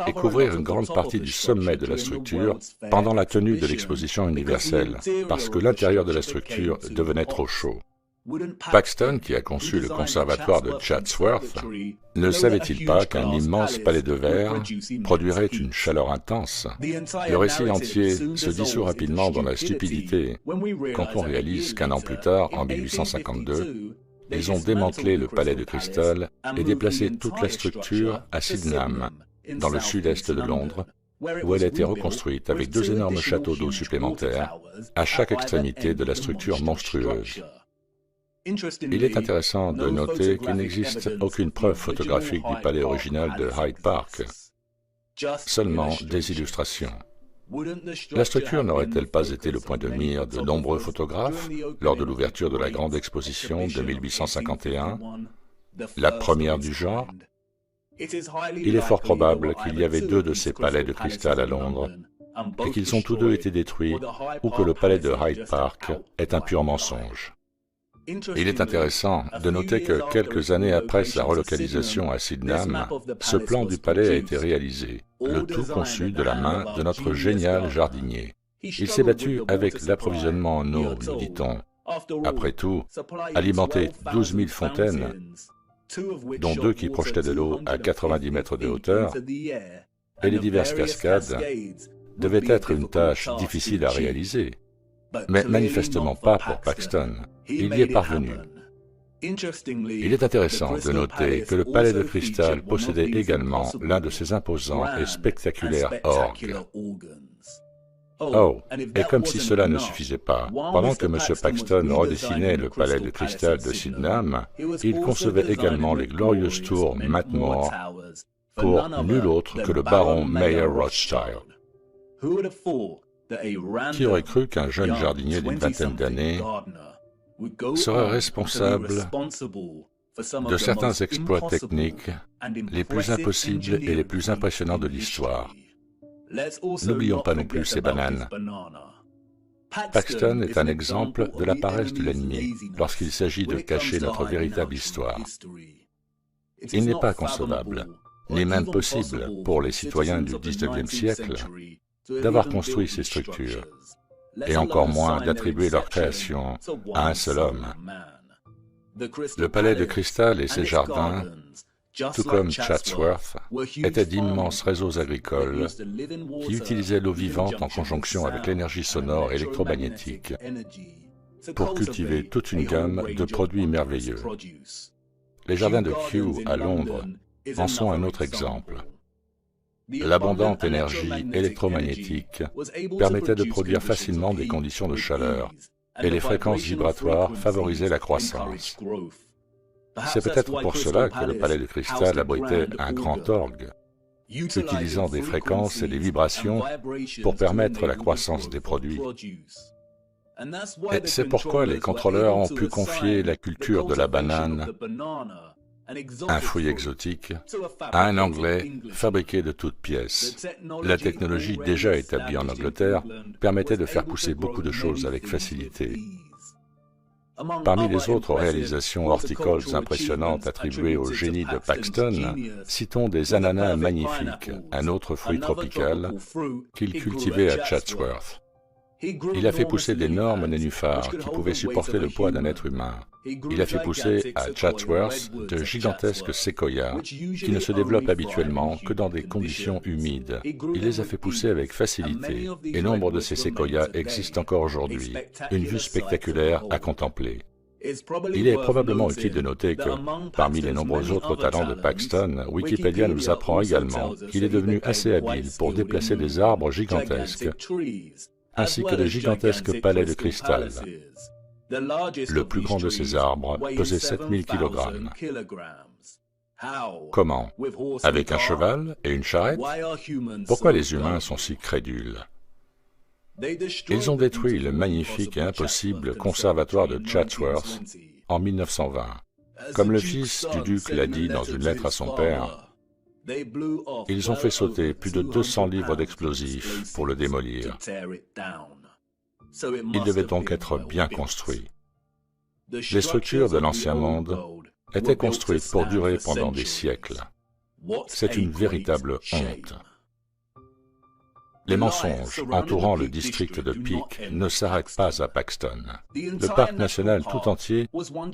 et couvrir une grande partie du sommet de la structure pendant la tenue de l'exposition universelle, parce que l'intérieur de la structure devenait trop chaud. Paxton, qui a conçu le conservatoire de Chatsworth, ne savait-il pas qu'un immense palais de verre produirait une chaleur intense? Le récit entier se dissout rapidement dans la stupidité quand on réalise qu'un an plus tard, en 1852, ils ont démantelé le palais de cristal et déplacé toute la structure à Sydenham, dans le sud-est de Londres, où elle a été reconstruite avec 2 énormes châteaux d'eau supplémentaires à chaque extrémité de la structure monstrueuse. Il est intéressant de noter qu'il n'existe aucune preuve photographique du palais original de Hyde Park, seulement des illustrations. La structure n'aurait-elle pas été le point de mire de nombreux photographes lors de l'ouverture de la grande exposition de 1851, la première du genre? Il est fort probable qu'il y avait 2 de ces palais de cristal à Londres, et qu'ils ont tous 2 été détruits, ou que le palais de Hyde Park est un pur mensonge. Il est intéressant de noter que quelques années après sa relocalisation à Sydenham, ce plan du palais a été réalisé, le tout conçu de la main de notre génial jardinier. Il s'est battu avec l'approvisionnement en eau, nous dit-on. Après tout, alimenter 12 000 fontaines, dont 2 qui projetaient de l'eau à 90 mètres de hauteur, et les diverses cascades, devait être une tâche difficile à réaliser. Mais manifestement pas pour Paxton. Il y est parvenu. Il est intéressant de noter que le palais de cristal possédait également l'un de ces imposants et spectaculaires orgues. Oh, et comme si cela ne suffisait pas, pendant que M. Paxton redessinait le palais de cristal de Sydenham, il concevait également les glorieuses tours Matmore pour nul autre que le baron Mayer Rothschild. Qui aurait cru qu'un jeune jardinier d'une vingtaine d'années serait responsable de certains exploits techniques les plus impossibles et les plus impressionnants de l'histoire? N'oublions pas non plus ces bananes. Paxton est un exemple de la paresse de l'ennemi lorsqu'il s'agit de cacher notre véritable histoire. Il n'est pas concevable, ni même possible pour les citoyens du XIXe siècle, d'avoir construit ces structures, et encore moins d'attribuer leur création à un seul homme. Le palais de cristal et ses jardins, tout comme Chatsworth, étaient d'immenses réseaux agricoles qui utilisaient l'eau vivante en conjonction avec l'énergie sonore et électromagnétique pour cultiver toute une gamme de produits merveilleux. Les jardins de Kew à Londres en sont un autre exemple. L'abondante énergie électromagnétique permettait de produire facilement des conditions de chaleur, et les fréquences vibratoires favorisaient la croissance. C'est peut-être pour cela que le palais de cristal abritait un grand orgue, utilisant des fréquences et des vibrations pour permettre la croissance des produits. Et c'est pourquoi les contrôleurs ont pu confier la culture de la banane, un fruit exotique, à un Anglais fabriqué de toutes pièces. La technologie déjà établie en Angleterre permettait de faire pousser beaucoup de choses avec facilité. Parmi les autres réalisations horticoles impressionnantes attribuées au génie de Paxton, citons des ananas magnifiques, un autre fruit tropical qu'il cultivait à Chatsworth. Il a fait pousser d'énormes nénuphars qui pouvaient supporter le poids d'un être humain. Il a fait pousser à Chatsworth de gigantesques séquoias qui ne se développent habituellement que dans des conditions humides. Il les a fait pousser avec facilité, et nombre de ces séquoias existent encore aujourd'hui, une vue spectaculaire à contempler. Il est probablement utile de noter que, parmi les nombreux autres talents de Paxton, Wikipédia nous apprend également qu'il est devenu assez habile pour déplacer des arbres gigantesques, ainsi que de gigantesques palais de cristal. Le plus grand de ces arbres pesait 7000 kg. Comment? Avec un cheval et une charrette? Pourquoi les humains sont si crédules? Ils ont détruit le magnifique et impossible conservatoire de Chatsworth en 1920. Comme le fils du duc l'a dit dans une lettre à son père, ils ont fait sauter plus de 200 livres d'explosifs pour le démolir. Il devait donc être bien construit. Les structures de l'Ancien Monde étaient construites pour durer pendant des siècles. C'est une véritable honte. Les mensonges entourant le district de Peak ne s'arrêtent pas à Paxton. Le parc national tout entier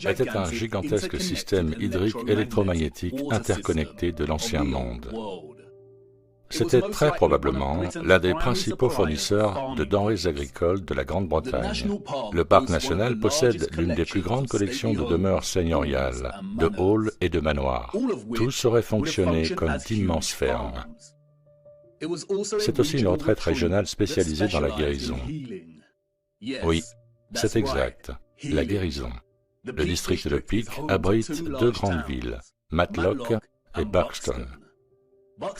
était un gigantesque système hydrique électromagnétique interconnecté de l'ancien monde. C'était très probablement l'un des principaux fournisseurs de denrées agricoles de la Grande-Bretagne. Le parc national possède l'une des plus grandes collections de demeures seigneuriales, de halls et de manoirs. Tous auraient fonctionné comme d'immenses fermes. C'est aussi une retraite régionale spécialisée dans la guérison. Oui, c'est exact, la guérison. Le district de Peak abrite deux grandes villes, Matlock et Buxton.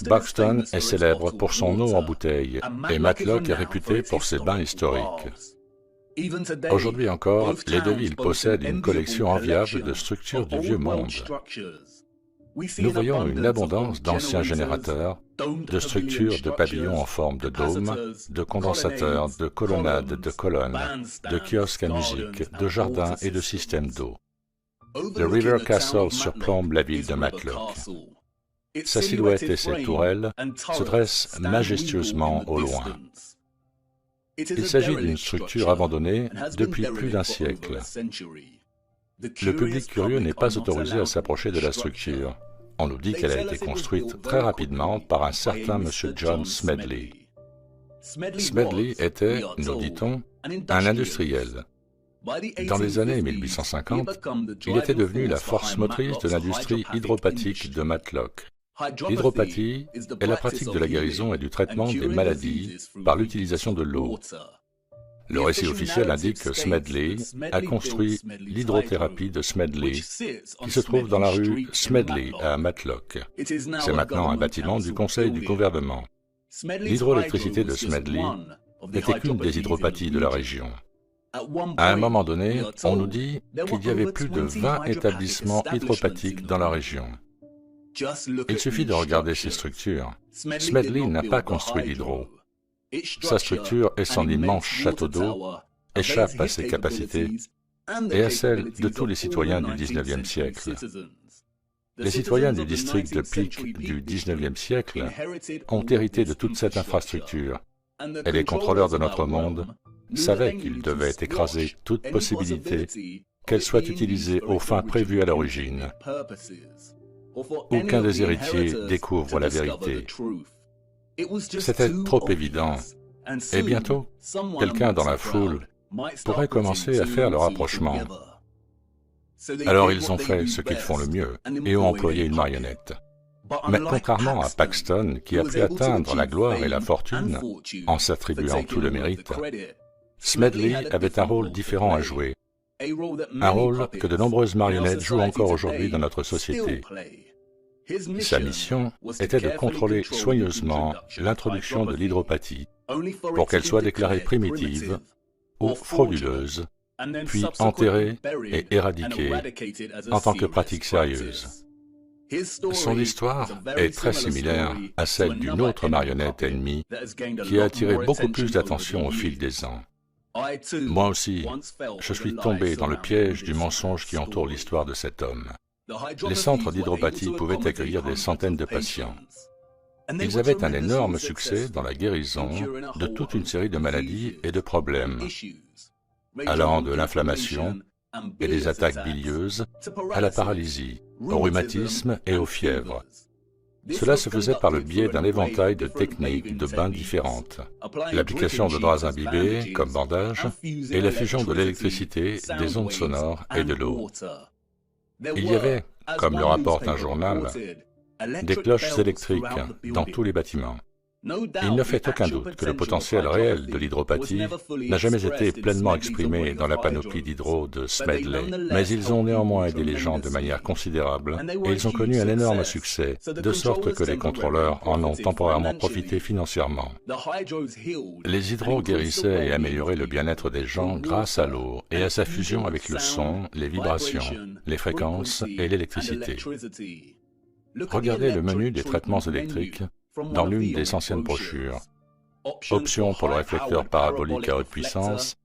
Buxton est célèbre pour son eau en bouteille et Matlock est réputé pour ses bains historiques. Aujourd'hui encore, les deux villes possèdent une collection enviable de structures du vieux monde. Nous voyons une abondance d'anciens générateurs, de structures de pavillons en forme de dôme, de condensateurs, de colonnades, de colonnes, de kiosques à musique, de jardins et de systèmes d'eau. Le River Castle surplombe la ville de Matlock. Sa silhouette et ses tourelles se dressent majestueusement au loin. Il s'agit d'une structure abandonnée depuis plus d'un siècle. Le public curieux n'est pas autorisé à s'approcher de la structure. On nous dit qu'elle a été construite très rapidement par un certain M. John Smedley. Smedley était, nous dit-on, un industriel. Dans les années 1850, il était devenu la force motrice de l'industrie hydropathique de Matlock. L'hydropathie est la pratique de la guérison et du traitement des maladies par l'utilisation de l'eau. Le récit officiel indique que Smedley a construit l'hydrothérapie de Smedley, qui se trouve dans la rue Smedley à Matlock. C'est maintenant un bâtiment du Conseil du gouvernement. L'hydroélectricité de Smedley n'était qu'une des hydropathies de la région. À un moment donné, on nous dit qu'il y avait plus de 20 établissements hydropathiques dans la région. Il suffit de regarder ces structures. Smedley n'a pas construit l'hydro. Sa structure et son immense château d'eau échappent à ses capacités et à celles de tous les citoyens du XIXe siècle. Les citoyens du district de Peak du XIXe siècle ont hérité de toute cette infrastructure, et les contrôleurs de notre monde savaient qu'ils devaient écraser toute possibilité qu'elle soit utilisée aux fins prévues à l'origine, ou qu'un des héritiers découvre la vérité. C'était trop évident, et bientôt, quelqu'un dans la foule pourrait commencer à faire le rapprochement. Alors ils ont fait ce qu'ils font le mieux, et ont employé une marionnette. Mais contrairement à Paxton, qui a pu atteindre la gloire et la fortune en s'attribuant tout le mérite, Smedley avait un rôle différent à jouer, un rôle que de nombreuses marionnettes jouent encore aujourd'hui dans notre société. Sa mission était de contrôler soigneusement l'introduction de l'hydropathie pour qu'elle soit déclarée primitive ou frauduleuse, puis enterrée et éradiquée en tant que pratique sérieuse. Son histoire est très similaire à celle d'une autre marionnette ennemie qui a attiré beaucoup plus d'attention au fil des ans. Moi aussi, je suis tombé dans le piège du mensonge qui entoure l'histoire de cet homme. Les centres d'hydropathie pouvaient accueillir des centaines de patients. Ils avaient un énorme succès dans la guérison de toute une série de maladies et de problèmes, allant de l'inflammation et des attaques bilieuses à la paralysie, au rhumatoïsme et aux fièvres. Cela se faisait par le biais d'un éventail de techniques de bains différentes, l'application de draps imbibés comme bandage et la fusion de l'électricité, des ondes sonores et de l'eau. Il y avait, comme le rapporte un journal, des cloches électriques dans tous les bâtiments. Il ne fait aucun doute que le potentiel réel de l'hydropathie n'a jamais été pleinement exprimé dans la panoplie d'hydro de Smedley, mais ils ont néanmoins aidé les gens de manière considérable et ils ont connu un énorme succès, de sorte que les contrôleurs en ont temporairement profité financièrement. Les hydros guérissaient et amélioraient le bien-être des gens grâce à l'eau et à sa fusion avec le son, les vibrations, les fréquences et l'électricité. Regardez le menu des traitements électriques dans l'une des anciennes brochures. Options pour le réflecteur parabolique à haute puissance,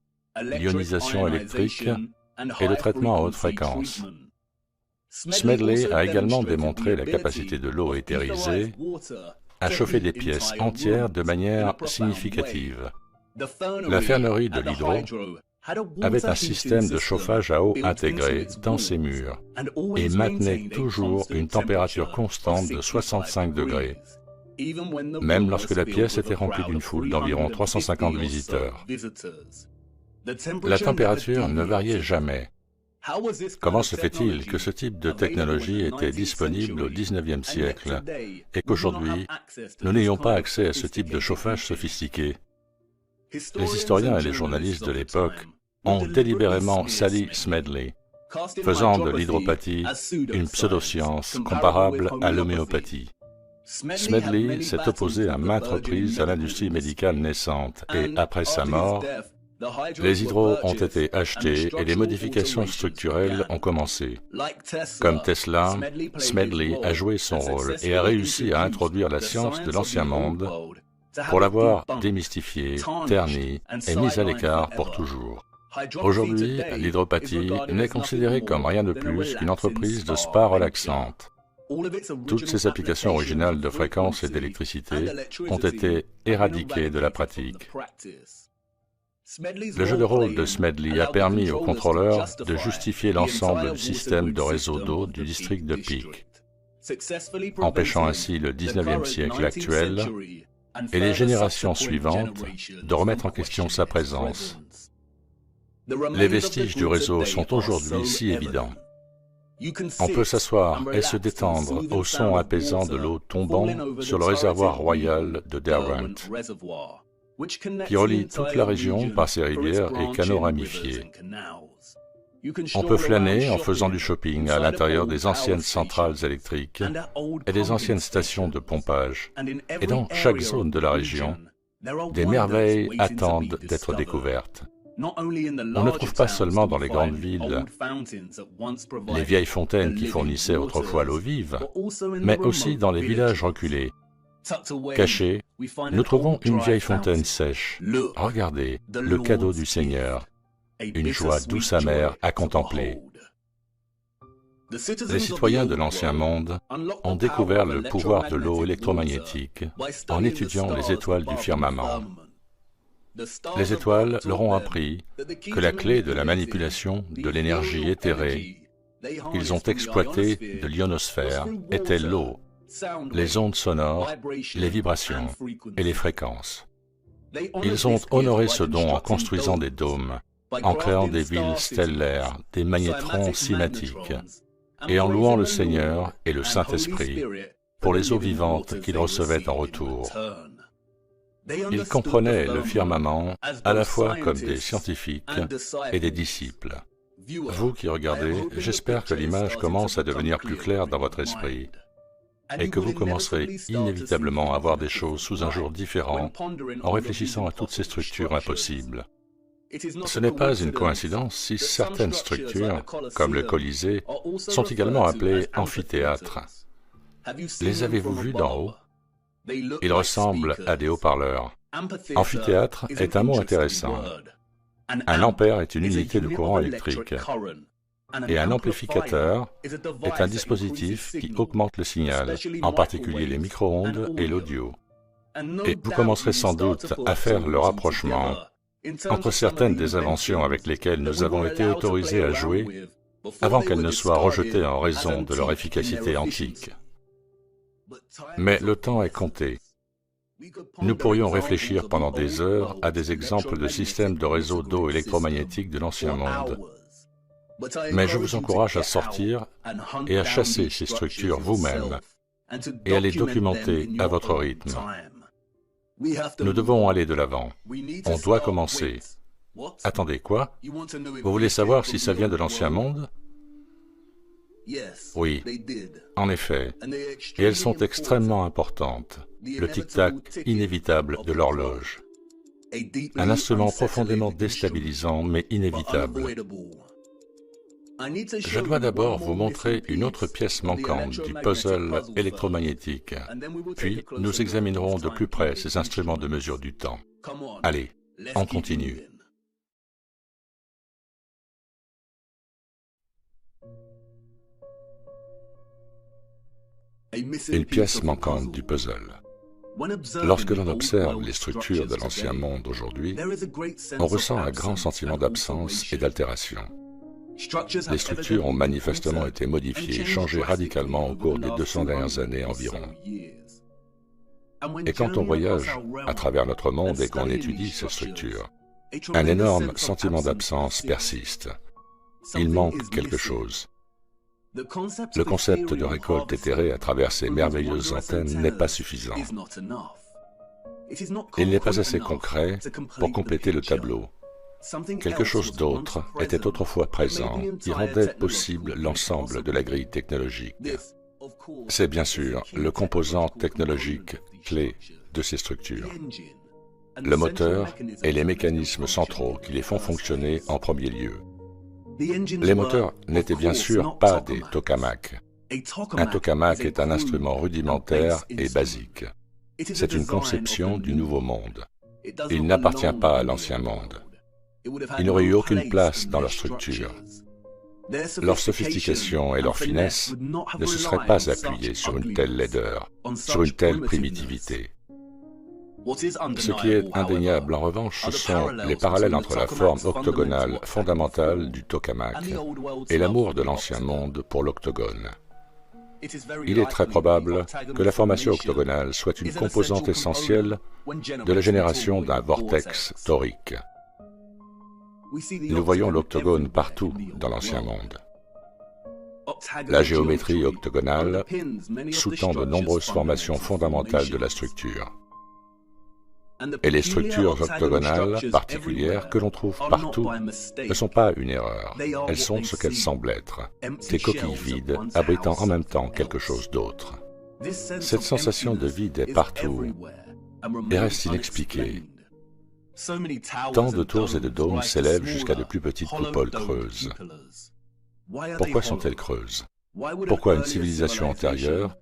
l'ionisation électrique et le traitement à haute fréquence. Smedley a également démontré la capacité de l'eau éthérisée à chauffer des pièces entières de manière significative. La fernerie de l'hydro avait un système de chauffage à eau intégré dans ses murs et maintenait toujours une température constante de 65 degrés, même lorsque la pièce était remplie d'une foule d'environ 350 visiteurs. La température ne variait jamais. Comment se fait-il que ce type de technologie était disponible au XIXe siècle et qu'aujourd'hui, nous n'ayons pas accès à ce type de chauffage sophistiqué? Les historiens et les journalistes de l'époque ont délibérément sali Smedley, faisant de l'hydropathie une pseudoscience comparable à l'homéopathie. Smedley s'est opposé à maintes reprises à l'industrie médicale naissante et, après sa mort, les hydros ont été achetés et les modifications structurelles ont commencé. Comme Tesla, Smedley a joué son rôle et a réussi à introduire la science de l'Ancien Monde pour l'avoir démystifiée, ternie et mise à l'écart pour toujours. Aujourd'hui, l'hydropathie n'est considérée comme rien de plus qu'une entreprise de spa relaxante. Toutes ses applications originales de fréquence et d'électricité ont été éradiquées de la pratique. Le jeu de rôle de Smedley a permis aux contrôleurs de justifier l'ensemble du système de réseau d'eau du district de Peak, empêchant ainsi le XIXe siècle actuel et les générations suivantes de remettre en question sa présence. Les vestiges du réseau sont aujourd'hui si évidents. On peut s'asseoir et se détendre au son apaisant de l'eau tombant sur le réservoir royal de Derwent, qui relie toute la région par ses rivières et canaux ramifiés. On peut flâner en faisant du shopping à l'intérieur des anciennes centrales électriques et des anciennes stations de pompage. Et dans chaque zone de la région, des merveilles attendent d'être découvertes. On ne trouve pas seulement dans les grandes villes les vieilles fontaines qui fournissaient autrefois l'eau vive, mais aussi dans les villages reculés. Cachés, nous trouvons une vieille fontaine sèche. Regardez, le cadeau du Seigneur, une joie douce amère à contempler. Les citoyens de l'Ancien Monde ont découvert le pouvoir de l'eau électromagnétique en étudiant les étoiles du firmament. Les étoiles leur ont appris que la clé de la manipulation de l'énergie éthérée qu'ils ont exploitée de l'ionosphère était l'eau, les ondes sonores, les vibrations et les fréquences. Ils ont honoré ce don en construisant des dômes, en créant des villes stellaires, des magnétrons cymatiques, et en louant le Seigneur et le Saint-Esprit pour les eaux vivantes qu'ils recevaient en retour. Ils comprenaient le firmament à la fois comme des scientifiques et des disciples. Vous qui regardez, j'espère que l'image commence à devenir plus claire dans votre esprit et que vous commencerez inévitablement à voir des choses sous un jour différent en réfléchissant à toutes ces structures impossibles. Ce n'est pas une coïncidence si certaines structures, comme le Colisée, sont également appelées amphithéâtres. Les avez-vous vus d'en haut? Ils ressemblent à des haut-parleurs. Amphithéâtre est un mot intéressant. Un ampère est une unité de courant électrique. Et un amplificateur est un dispositif qui augmente le signal, en particulier les micro-ondes et l'audio. Et vous commencerez sans doute à faire le rapprochement entre certaines des inventions avec lesquelles nous avons été autorisés à jouer avant qu'elles ne soient rejetées en raison de leur efficacité antique. Mais le temps est compté. Nous pourrions réfléchir pendant des heures à des exemples de systèmes de réseaux d'eau électromagnétique de l'Ancien Monde. Mais je vous encourage à sortir et à chasser ces structures vous-même et à les documenter à votre rythme. Nous devons aller de l'avant. On doit commencer. Attendez, quoi? Vous voulez savoir si ça vient de l'Ancien Monde? Oui, en effet, et elles sont extrêmement importantes, le tic-tac inévitable de l'horloge. Un instrument profondément déstabilisant mais inévitable. Je dois d'abord vous montrer une autre pièce manquante du puzzle électromagnétique, puis nous examinerons de plus près ces instruments de mesure du temps. Allez, on continue. Une pièce manquante du puzzle. Lorsque l'on observe les structures de l'ancien monde aujourd'hui, on ressent un grand sentiment d'absence et d'altération. Les structures ont manifestement été modifiées et changées radicalement au cours des 200 dernières années environ. Et quand on voyage à travers notre monde et qu'on étudie ces structures, un énorme sentiment d'absence persiste. Il manque quelque chose. Le concept de récolte éthérée à travers ces merveilleuses antennes n'est pas suffisant. Il n'est pas assez concret pour compléter le tableau. Quelque chose d'autre était autrefois présent qui rendait possible l'ensemble de la grille technologique. C'est bien sûr le composant technologique clé de ces structures. Le moteur et les mécanismes centraux qui les font fonctionner en premier lieu. Les moteurs n'étaient bien sûr pas des tokamaks. Un tokamak est un instrument rudimentaire et basique. C'est une conception du nouveau monde. Il n'appartient pas à l'ancien monde. Il n'aurait eu aucune place dans leur structure. Leur sophistication et leur finesse ne se seraient pas appuyées sur une telle laideur, sur une telle primitivité. Ce qui est indéniable en revanche, ce sont les parallèles entre la forme octogonale fondamentale du tokamak et l'amour de l'ancien monde pour l'octogone. Il est très probable que la formation octogonale soit une composante essentielle de la génération d'un vortex torique. Nous voyons l'octogone partout dans l'ancien monde. La géométrie octogonale sous-tend de nombreuses formations fondamentales de la structure. Et les structures octogonales particulières que l'on trouve partout ne sont pas une erreur. Elles sont ce qu'elles semblent être, des coquilles vides abritant en même temps quelque chose d'autre. Cette sensation de vide est partout et reste inexpliquée. Tant de tours et de dômes s'élèvent jusqu'à de plus petites coupoles creuses. Pourquoi sont-elles creuses? Pourquoi une civilisation antérieure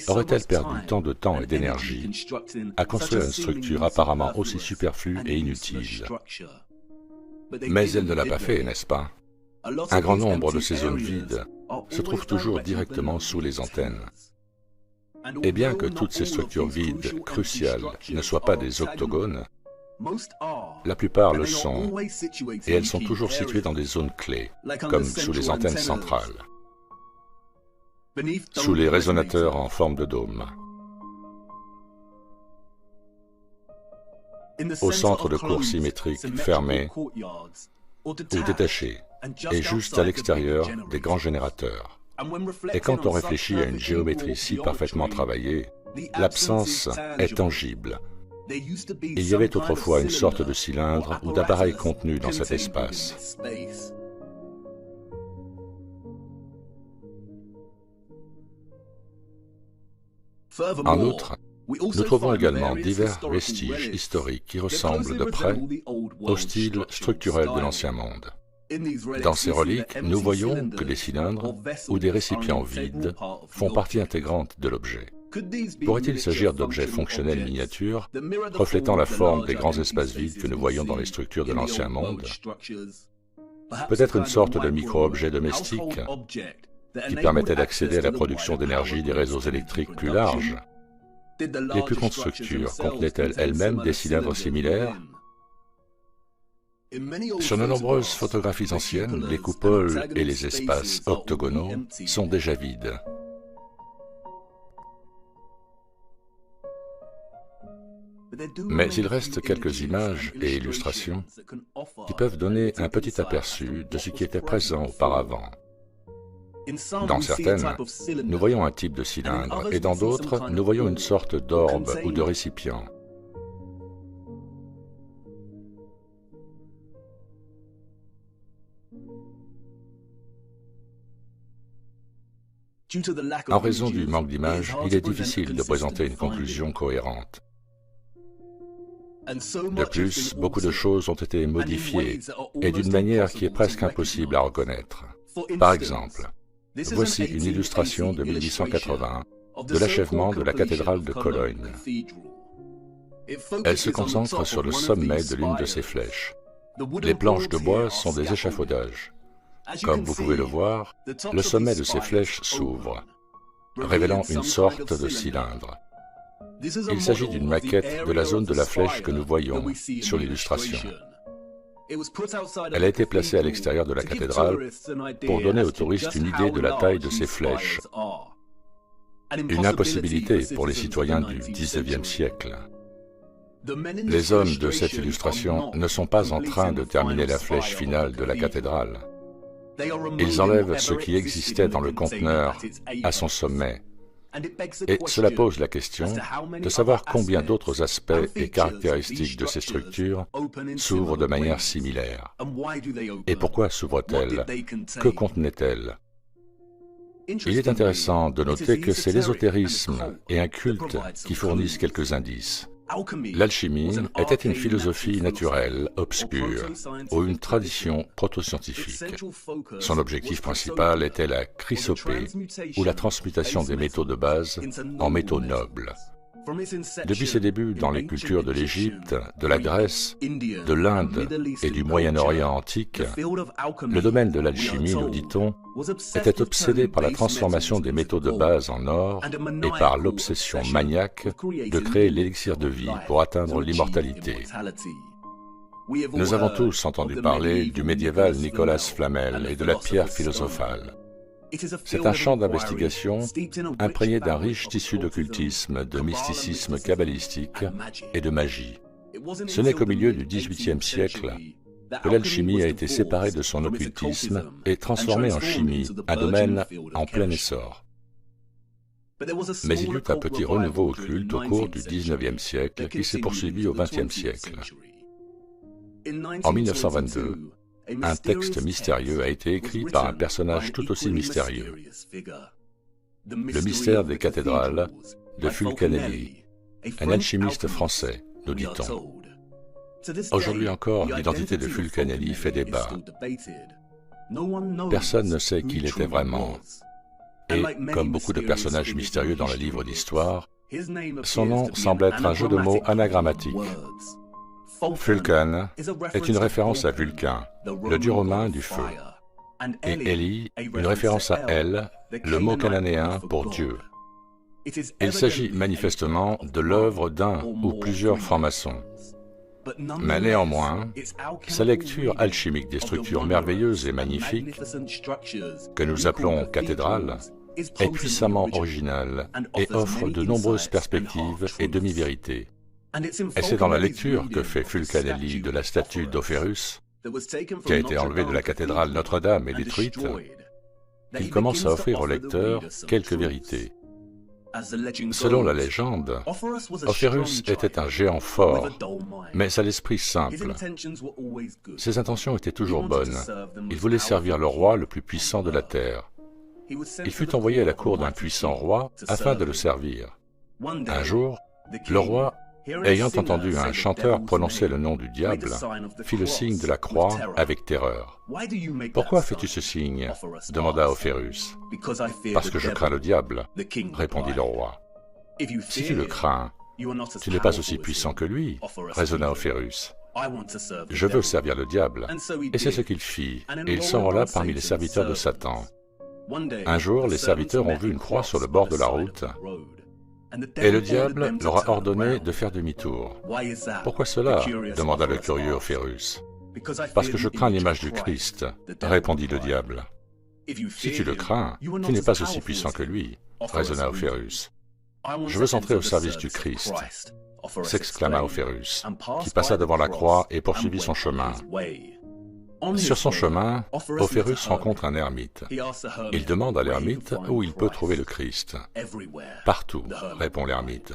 aurait-elle perdu tant de temps et d'énergie à construire une structure apparemment aussi superflue et inutile? Mais elle ne l'a pas fait, n'est-ce pas? Un grand nombre de ces zones vides se trouvent toujours directement sous les antennes. Et bien que toutes ces structures vides, cruciales, ne soient pas des octogones, la plupart le sont, et elles sont toujours situées dans des zones clés, comme sous les antennes centrales, sous les résonateurs en forme de dôme, au centre de cours symétriques fermés ou détachés, et juste à l'extérieur des grands générateurs. Et quand on réfléchit à une géométrie si parfaitement travaillée, l'absence est tangible. Il y avait autrefois une sorte de cylindre ou d'appareil contenu dans cet espace. En outre, nous trouvons également divers vestiges historiques qui ressemblent de près au style structurel de l'Ancien Monde. Dans ces reliques, nous voyons que des cylindres ou des récipients vides font partie intégrante de l'objet. Pourrait-il s'agir d'objets fonctionnels miniatures, reflétant la forme des grands espaces vides que nous voyons dans les structures de l'Ancien Monde? Peut-être une sorte de micro-objet domestique qui permettait d'accéder à la production d'énergie des réseaux électriques plus larges? Les plus grandes structures contenaient-elles elles-mêmes des cylindres similaires? Sur de nombreuses photographies anciennes, les coupoles et les espaces octogonaux sont déjà vides. Mais il reste quelques images et illustrations qui peuvent donner un petit aperçu de ce qui était présent auparavant. Dans certaines, nous voyons un type de cylindre, et dans d'autres, nous voyons une sorte d'orbe ou de récipient. En raison du manque d'images, il est difficile de présenter une conclusion cohérente. De plus, beaucoup de choses ont été modifiées, et d'une manière qui est presque impossible à reconnaître. Par exemple, voici une illustration de 1880 de l'achèvement de la cathédrale de Cologne. Elle se concentre sur le sommet de l'une de ces flèches. Les planches de bois sont des échafaudages. Comme vous pouvez le voir, le sommet de ces flèches s'ouvre, révélant une sorte de cylindre. Il s'agit d'une maquette de la zone de la flèche que nous voyons sur l'illustration. Elle a été placée à l'extérieur de la cathédrale pour donner aux touristes une idée de la taille de ces flèches. Une impossibilité pour les citoyens du XIXe siècle. Les hommes de cette illustration ne sont pas en train de terminer la flèche finale de la cathédrale. Ils enlèvent ce qui existait dans le conteneur à son sommet. Et cela pose la question de savoir combien d'autres aspects et caractéristiques de ces structures s'ouvrent de manière similaire. Et pourquoi s'ouvrent-elles? Que contenaient-elles? Il est intéressant de noter que c'est l'ésotérisme et un culte qui fournissent quelques indices. L'alchimie était une philosophie naturelle, obscure, ou une tradition proto-scientifique. Son objectif principal était la chrysopée, ou la transmutation des métaux de base en métaux nobles. Depuis ses débuts dans les cultures de l'Égypte, de la Grèce, de l'Inde et du Moyen-Orient antique, le domaine de l'alchimie, nous dit-on, était obsédé par la transformation des métaux de base en or et par l'obsession maniaque de créer l'élixir de vie pour atteindre l'immortalité. Nous avons tous entendu parler du médiéval Nicolas Flamel et de la pierre philosophale. C'est un champ d'investigation imprégné d'un riche tissu d'occultisme, de mysticisme kabbalistique et de magie. Ce n'est qu'au milieu du XVIIIe siècle que l'alchimie a été séparée de son occultisme et transformée en chimie, un domaine en plein essor. Mais il y eut un petit renouveau occulte au cours du XIXe siècle qui s'est poursuivi au XXe siècle. En 1922, un texte mystérieux a été écrit par un personnage tout aussi mystérieux. Le mystère des cathédrales de Fulcanelli, un alchimiste français, nous dit-on. Aujourd'hui encore, l'identité de Fulcanelli fait débat. Personne ne sait qui il était vraiment. Et, comme beaucoup de personnages mystérieux dans le livre d'histoire, son nom semble être un jeu de mots anagrammatique. Fulcan est une référence à Vulcain, le dieu romain du feu, et Eli, une référence à El, le mot cananéen pour Dieu. Il s'agit manifestement de l'œuvre d'un ou plusieurs francs-maçons. Mais néanmoins, sa lecture alchimique des structures merveilleuses et magnifiques, que nous appelons cathédrales, est puissamment originale et offre de nombreuses perspectives et demi-vérités. Et c'est dans la lecture que fait Fulcanelli de la statue d'Ophérus, qui a été enlevée de la cathédrale Notre-Dame et détruite, qu'il commence à offrir au lecteur quelques vérités. Selon la légende, Ophérus était un géant fort, mais à l'esprit simple. Ses intentions étaient toujours bonnes. Il voulait servir le roi le plus puissant de la terre. Il fut envoyé à la cour d'un puissant roi afin de le servir. Un jour, le roi, ayant entendu un chanteur prononcer le nom du diable, fit le signe de la croix avec terreur. « Pourquoi fais-tu ce signe » demanda Ophérus. « Parce que je crains le diable, » répondit le roi. « Si tu le crains, tu n'es pas aussi puissant que lui, » raisonna Ophérus. « Je veux servir le diable. » Et c'est ce qu'il fit, et il s'enrôla parmi les serviteurs de Satan. Un jour, les serviteurs ont vu une croix sur le bord de la route, et le diable leur a ordonné de faire demi-tour. « Pourquoi cela » demanda le curieux Ophérus. « Parce que je crains l'image du Christ, » répondit le diable. « Si tu le crains, tu n'es pas aussi puissant que lui, » raisonna Ophérus. « Je veux entrer au service du Christ, » s'exclama Ophérus, qui passa devant la croix et poursuivit son chemin. Sur son chemin, Ophérus rencontre un ermite. Il demande à l'ermite où il peut trouver le Christ. « Partout » répond l'ermite.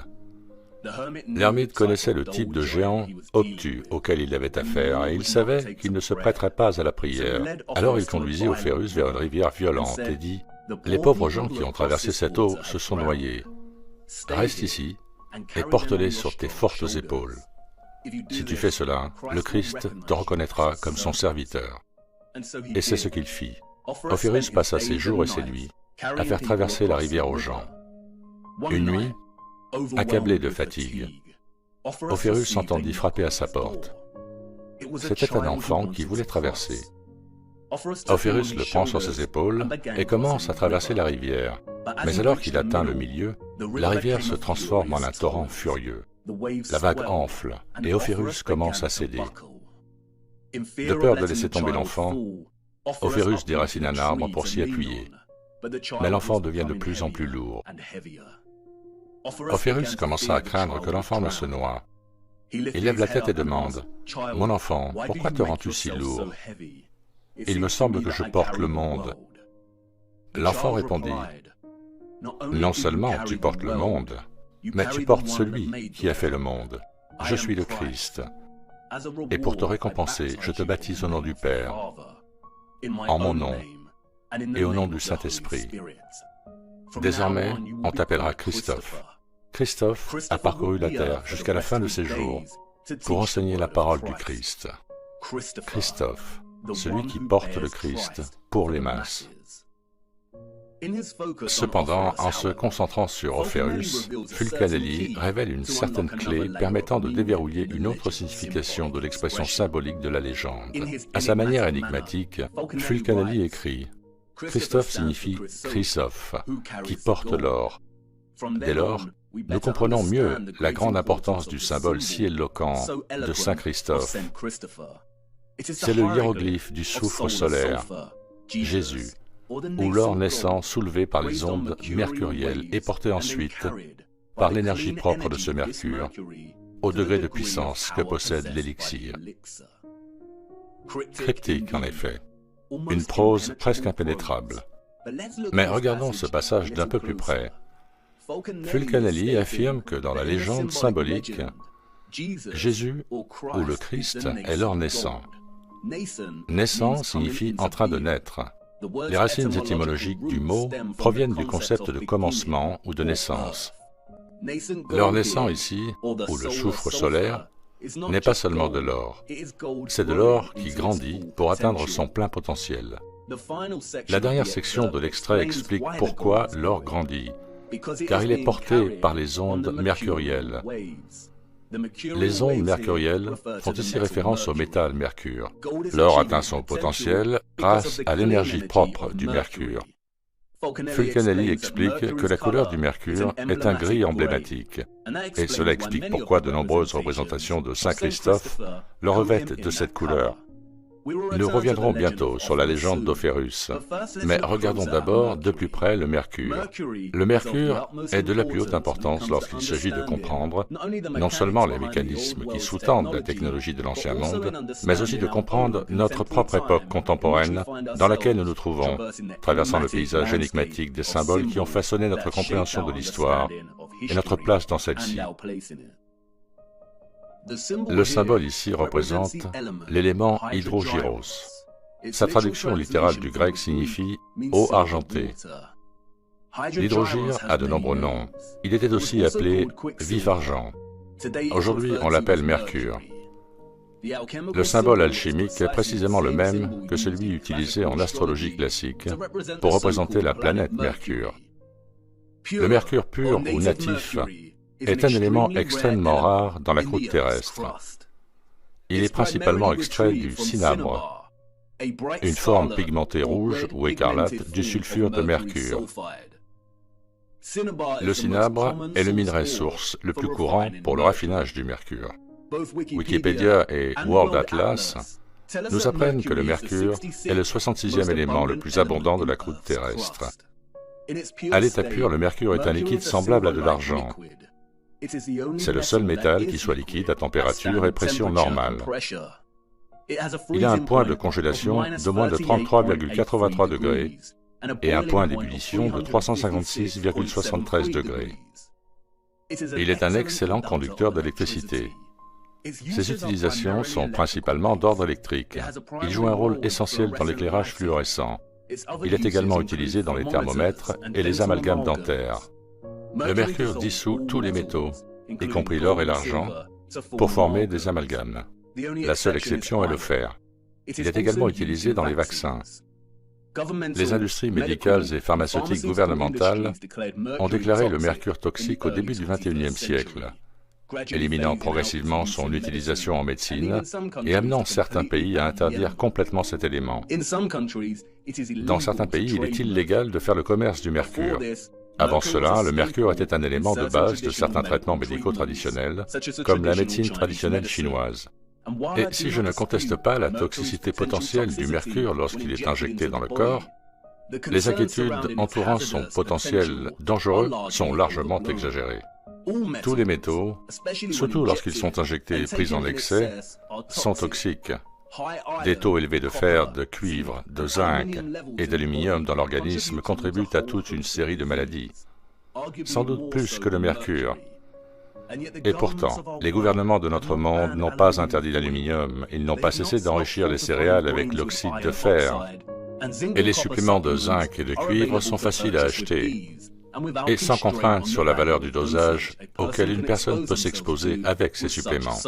L'ermite connaissait le type de géant obtus auquel il avait affaire, et il savait qu'il ne se prêterait pas à la prière. Alors il conduisit Ophérus vers une rivière violente et dit « Les pauvres gens qui ont traversé cette eau se sont noyés. Reste ici et porte-les sur tes fortes épaules. Si tu fais cela, le Christ te reconnaîtra comme son serviteur. » Et c'est ce qu'il fit. Ophérus passa ses jours et ses nuits à faire traverser la rivière aux gens. Une nuit, accablé de fatigue, Ophérus entendit frapper à sa porte. C'était un enfant qui voulait traverser. Ophérus le prend sur ses épaules et commence à traverser la rivière, Mais alors qu'il atteint le milieu, la rivière se transforme en un torrent furieux. La vague enfle et Ophérus commence à céder. De peur de laisser tomber l'enfant, Ophérus déracine un arbre pour s'y appuyer. Mais l'enfant devient de plus en plus lourd. Ophérus commença à craindre que l'enfant ne se noie. Il lève la tête et demande, « Mon enfant, pourquoi te rends-tu si lourd? Il me semble que je porte le monde. » L'enfant répondit, « Non seulement tu portes le monde, mais tu portes celui qui a fait le monde. Je suis le Christ. Et pour te récompenser, je te baptise au nom du Père, en mon nom et au nom du Saint-Esprit. Désormais, on t'appellera Christophe. Christophe a parcouru la terre jusqu'à la fin de ses jours pour enseigner la parole du Christ. Christophe, celui qui porte le Christ pour les masses. Cependant, en se concentrant sur Ophérus, Fulcanelli révèle une certaine clé permettant de déverrouiller une autre signification de l'expression symbolique de la légende. À sa manière énigmatique, Fulcanelli écrit « Christophe signifie Chrysophe, qui porte l'or ». Dès lors, nous comprenons mieux la grande importance du symbole si éloquent de Saint Christophe. C'est le hiéroglyphe du soufre solaire, Jésus, ou l'or naissant soulevé par les ondes mercurielles et porté ensuite par l'énergie propre de ce mercure, au degré de puissance que possède l'élixir. Cryptique, en effet, une prose presque impénétrable. Mais regardons ce passage d'un peu plus près. Fulcanelli affirme que dans la légende symbolique, Jésus, ou le Christ, est l'or naissant. Naissant signifie en train de naître. Les racines étymologiques du mot proviennent du concept de commencement ou de naissance. L'or naissant ici, ou le soufre solaire, n'est pas seulement de l'or, c'est de l'or qui grandit pour atteindre son plein potentiel. La dernière section de l'extrait explique pourquoi l'or grandit, car il est porté par les ondes mercurielles. Les ondes mercurielles font ici référence au métal mercure. L'or atteint son potentiel grâce à l'énergie propre du mercure. Fulcanelli explique que la couleur du mercure est un gris emblématique, et cela explique pourquoi de nombreuses représentations de Saint Christophe le revêtent de cette couleur. Nous reviendrons bientôt sur la légende d'Ophérus, mais regardons d'abord de plus près le mercure. Le mercure est de la plus haute importance lorsqu'il s'agit de comprendre non seulement les mécanismes qui sous-tendent la technologie de l'Ancien Monde, mais aussi de comprendre notre propre époque contemporaine dans laquelle nous nous trouvons, traversant le paysage énigmatique des symboles qui ont façonné notre compréhension de l'histoire et notre place dans celle-ci. Le symbole ici représente l'élément hydrogyros. Sa traduction littérale du grec signifie « eau argentée ». L'hydrogyre a de nombreux noms. Il était aussi appelé « vif-argent ». Aujourd'hui, on l'appelle mercure. Le symbole alchimique est précisément le même que celui utilisé en astrologie classique pour représenter la planète Mercure. Le mercure pur ou natif est un élément extrêmement rare dans la croûte terrestre. Il est principalement extrait du cinabre, une forme pigmentée rouge ou écarlate du sulfure de mercure. Le cinabre est le minerai source le plus courant pour le raffinage du mercure. Wikipédia et World Atlas nous apprennent que le mercure est le 66e élément le plus abondant de la croûte terrestre. À l'état pur, le mercure est un liquide semblable à de l'argent. C'est le seul métal qui soit liquide à température et pression normale. Il a un point de congélation de moins de 33,83 degrés et un point d'ébullition de 356,73 degrés. Il est un excellent conducteur d'électricité. Ses utilisations sont principalement d'ordre électrique. Il joue un rôle essentiel dans l'éclairage fluorescent. Il est également utilisé dans les thermomètres et les amalgames dentaires. Le mercure dissout tous les métaux, y compris l'or et l'argent, pour former des amalgames. La seule exception est le fer. Il est également utilisé dans les vaccins. Les industries médicales et pharmaceutiques gouvernementales ont déclaré le mercure toxique au début du XXIe siècle, éliminant progressivement son utilisation en médecine et amenant certains pays à interdire complètement cet élément. Dans certains pays, il est illégal de faire le commerce du mercure. Avant cela, le mercure était un élément de base de certains traitements médicaux traditionnels, comme la médecine traditionnelle chinoise. Et si je ne conteste pas la toxicité potentielle du mercure lorsqu'il est injecté dans le corps, les inquiétudes entourant son potentiel dangereux sont largement exagérées. Tous les métaux, surtout lorsqu'ils sont injectés et pris en excès, sont toxiques. Des taux élevés de fer, de cuivre, de zinc et d'aluminium dans l'organisme contribuent à toute une série de maladies, sans doute plus que le mercure. Et pourtant, les gouvernements de notre monde n'ont pas interdit l'aluminium, ils n'ont pas cessé d'enrichir les céréales avec l'oxyde de fer. Et les suppléments de zinc et de cuivre sont faciles à acheter, et sans contrainte sur la valeur du dosage auquel une personne peut s'exposer avec ces suppléments.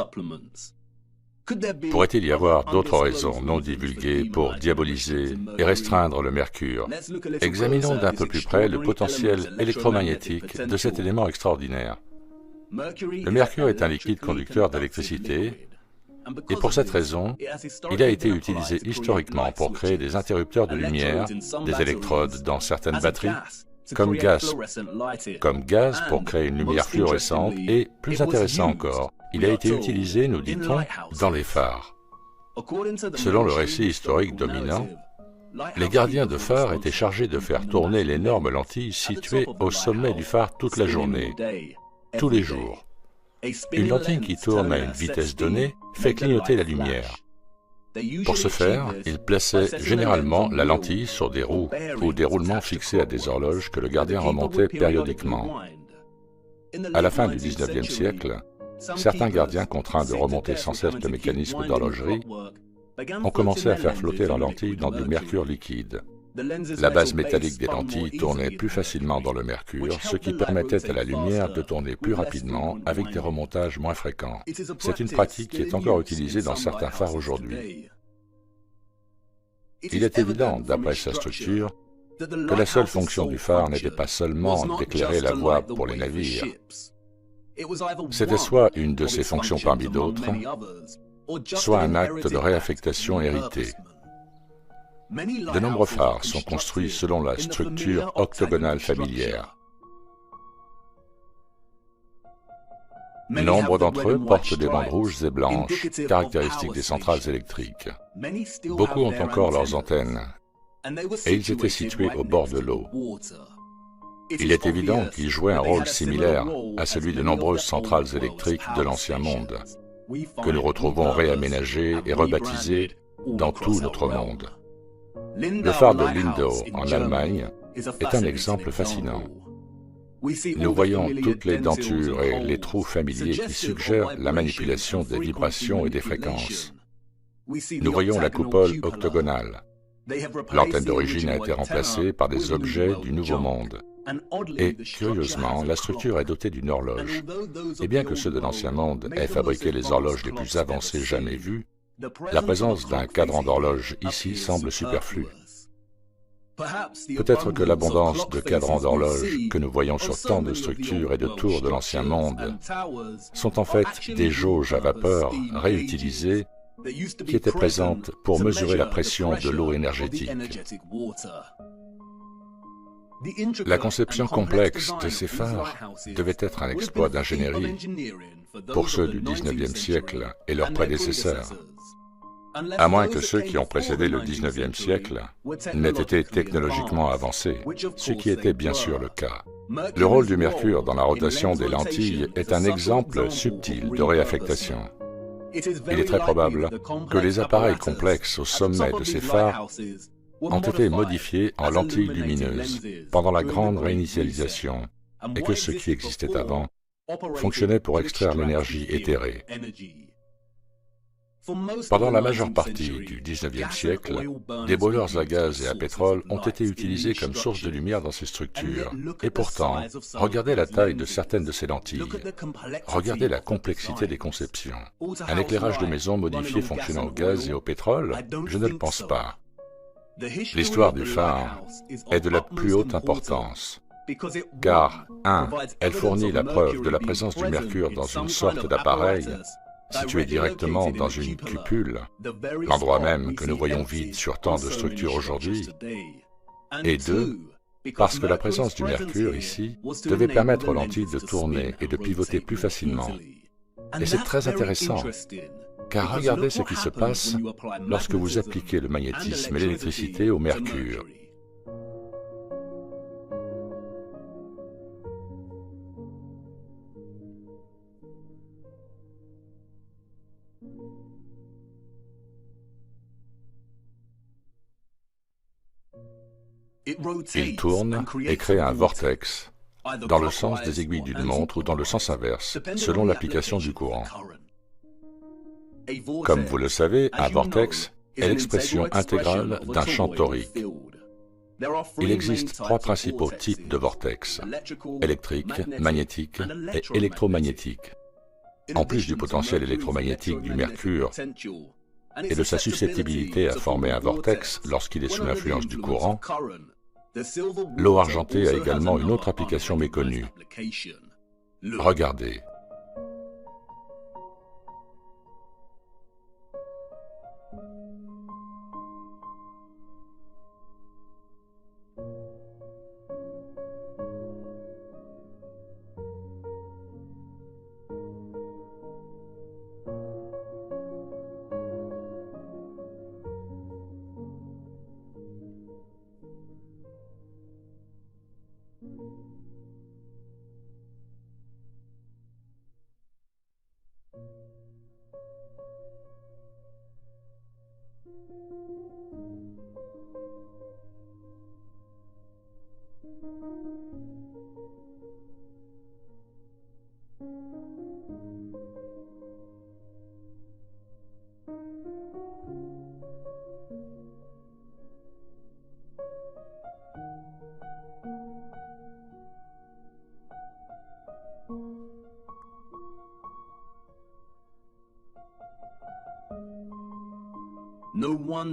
Pourrait-il y avoir d'autres raisons non divulguées pour diaboliser et restreindre le mercure? Examinons d'un peu plus près le potentiel électromagnétique de cet élément extraordinaire. Le mercure est un liquide conducteur d'électricité, et pour cette raison, il a été utilisé historiquement pour créer des interrupteurs de lumière, des électrodes dans certaines batteries, comme gaz pour créer une lumière fluorescente, et, plus intéressant encore, il a été utilisé, nous dit-on, dans les phares. Selon le récit historique dominant, les gardiens de phare étaient chargés de faire tourner l'énorme lentille située au sommet du phare toute la journée, tous les jours. Une lentille qui tourne à une vitesse donnée fait clignoter la lumière. Pour ce faire, ils plaçaient généralement la lentille sur des roues ou des roulements fixés à des horloges que le gardien remontait périodiquement. À la fin du XIXe siècle, certains gardiens contraints de remonter sans cesse le mécanisme d'horlogerie ont commencé à faire flotter leurs lentilles dans du mercure liquide. La base métallique des lentilles tournait plus facilement dans le mercure, ce qui permettait à la lumière de tourner plus rapidement avec des remontages moins fréquents. C'est une pratique qui est encore utilisée dans certains phares aujourd'hui. Il est évident, d'après sa structure, que la seule fonction du phare n'était pas seulement d'éclairer la voie pour les navires. C'était soit une de ses fonctions parmi d'autres, soit un acte de réaffectation hérité. De nombreux phares sont construits selon la structure octogonale familière. Nombre d'entre eux portent des bandes rouges et blanches, caractéristiques des centrales électriques. Beaucoup ont encore leurs antennes, et ils étaient situés au bord de l'eau. Il est évident qu'ils jouaient un rôle similaire à celui de nombreuses centrales électriques de l'Ancien Monde, que nous retrouvons réaménagées et rebaptisées dans tout notre monde. Le phare de Lindau, en Allemagne, est un exemple fascinant. Nous voyons toutes les dentures et les trous familiers qui suggèrent la manipulation des vibrations et des fréquences. Nous voyons la coupole octogonale. L'antenne d'origine a été remplacée par des objets du Nouveau Monde. Et, curieusement, la structure est dotée d'une horloge. Et bien que ceux de l'Ancien Monde aient fabriqué les horloges les plus avancées jamais vues, la présence d'un cadran d'horloge ici semble superflue. Peut-être que l'abondance de cadrans d'horloge que nous voyons sur tant de structures et de tours de l'Ancien Monde sont en fait des jauges à vapeur réutilisées qui étaient présentes pour mesurer la pression de l'eau énergétique. La conception complexe de ces phares devait être un exploit d'ingénierie pour ceux du XIXe siècle et leurs prédécesseurs, à moins que ceux qui ont précédé le XIXe siècle n'aient été technologiquement avancés, ce qui était bien sûr le cas. Le rôle du mercure dans la rotation des lentilles est un exemple subtil de réaffectation. Il est très probable que les appareils complexes au sommet de ces phares ont été modifiés en lentilles lumineuses pendant la grande réinitialisation et que ce qui existait avant fonctionnait pour extraire l'énergie éthérée. Pendant la majeure partie du XIXe siècle, des brûleurs à gaz et à pétrole ont été utilisés comme source de lumière dans ces structures. Et pourtant, regardez la taille de certaines de ces lentilles. Regardez la complexité des conceptions. Un éclairage de maison modifié fonctionnant au gaz et au pétrole? Je ne le pense pas. L'histoire du phare est de la plus haute importance, car, 1. Elle fournit la preuve de la présence du mercure dans une sorte d'appareil situé directement dans une cupule, l'endroit même que nous voyons vide sur tant de structures aujourd'hui, et 2. parce que la présence du mercure ici devait permettre aux lentilles de tourner et de pivoter plus facilement. Et c'est très intéressant, car regardez ce qui se passe lorsque vous appliquez le magnétisme et l'électricité au mercure. Il tourne et crée un vortex, dans le sens des aiguilles d'une montre ou dans le sens inverse, selon l'application du courant. Comme vous le savez, un vortex est l'expression intégrale d'un champ torique. Il existe trois principaux types de vortex: électrique, magnétique et électromagnétique. En plus du potentiel électromagnétique du mercure et de sa susceptibilité à former un vortex lorsqu'il est sous l'influence du courant, l'eau argentée a également une autre application méconnue. Regardez.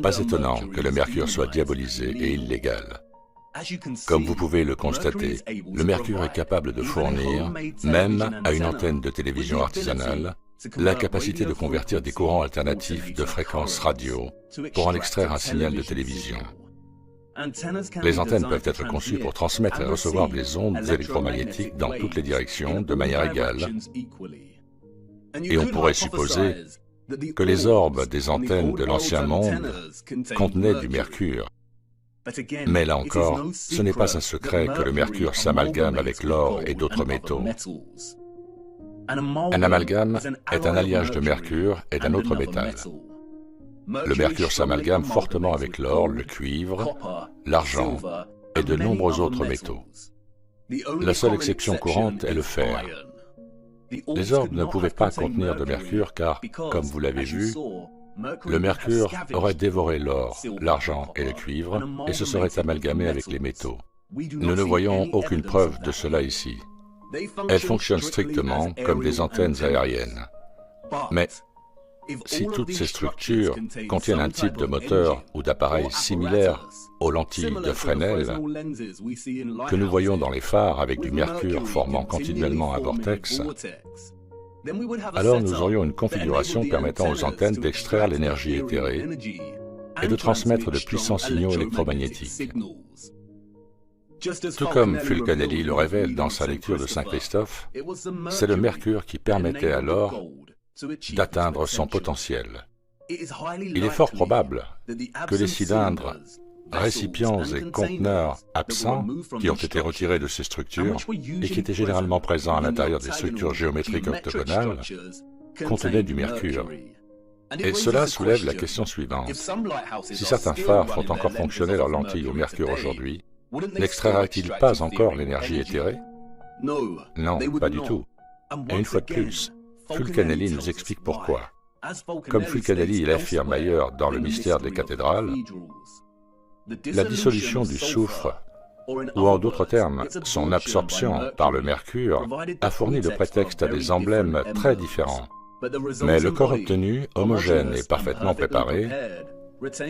Pas étonnant que le mercure soit diabolisé et illégal. Comme vous pouvez le constater, le mercure est capable de fournir, même à une antenne de télévision artisanale, la capacité de convertir des courants alternatifs de fréquences radio pour en extraire un signal de télévision. Les antennes peuvent être conçues pour transmettre et recevoir des ondes électromagnétiques dans toutes les directions de manière égale, et on pourrait supposer que les orbes des antennes de l'ancien monde contenaient du mercure. Mais là encore, ce n'est pas un secret que le mercure s'amalgame avec l'or et d'autres métaux. Un amalgame est un alliage de mercure et d'un autre métal. Le mercure s'amalgame fortement avec l'or, le cuivre, l'argent et de nombreux autres métaux. La seule exception courante est le fer. Les orbes ne pouvaient pas contenir de mercure car, comme vous l'avez vu, le mercure aurait dévoré l'or, l'argent et le cuivre et se serait amalgamé avec les métaux. Nous ne voyons aucune preuve de cela ici. Elles fonctionnent strictement comme des antennes aériennes. Mais si toutes ces structures contiennent un type de moteur ou d'appareil similaire aux lentilles de Fresnel que nous voyons dans les phares avec du mercure formant continuellement un vortex, alors nous aurions une configuration permettant aux antennes d'extraire l'énergie éthérée et de transmettre de puissants signaux électromagnétiques. Tout comme Fulcanelli le révèle dans sa lecture de Saint Christophe, c'est le mercure qui permettait alors d'atteindre son potentiel. Il est fort probable que les cylindres, récipients et conteneurs absents qui ont été retirés de ces structures et qui étaient généralement présents à l'intérieur des structures géométriques octogonales contenaient du mercure. Et cela soulève la question suivante. Si certains phares font encore fonctionner leurs lentilles au mercure aujourd'hui, n'extrairaient-ils pas encore l'énergie éthérée? Non, pas du tout. Et une fois de plus, Fulcanelli nous explique pourquoi. Comme Fulcanelli l'affirme ailleurs dans le mystère des cathédrales, la dissolution du soufre, ou en d'autres termes, son absorption par le mercure, a fourni le prétexte à des emblèmes très différents. Mais le corps obtenu, homogène et parfaitement préparé,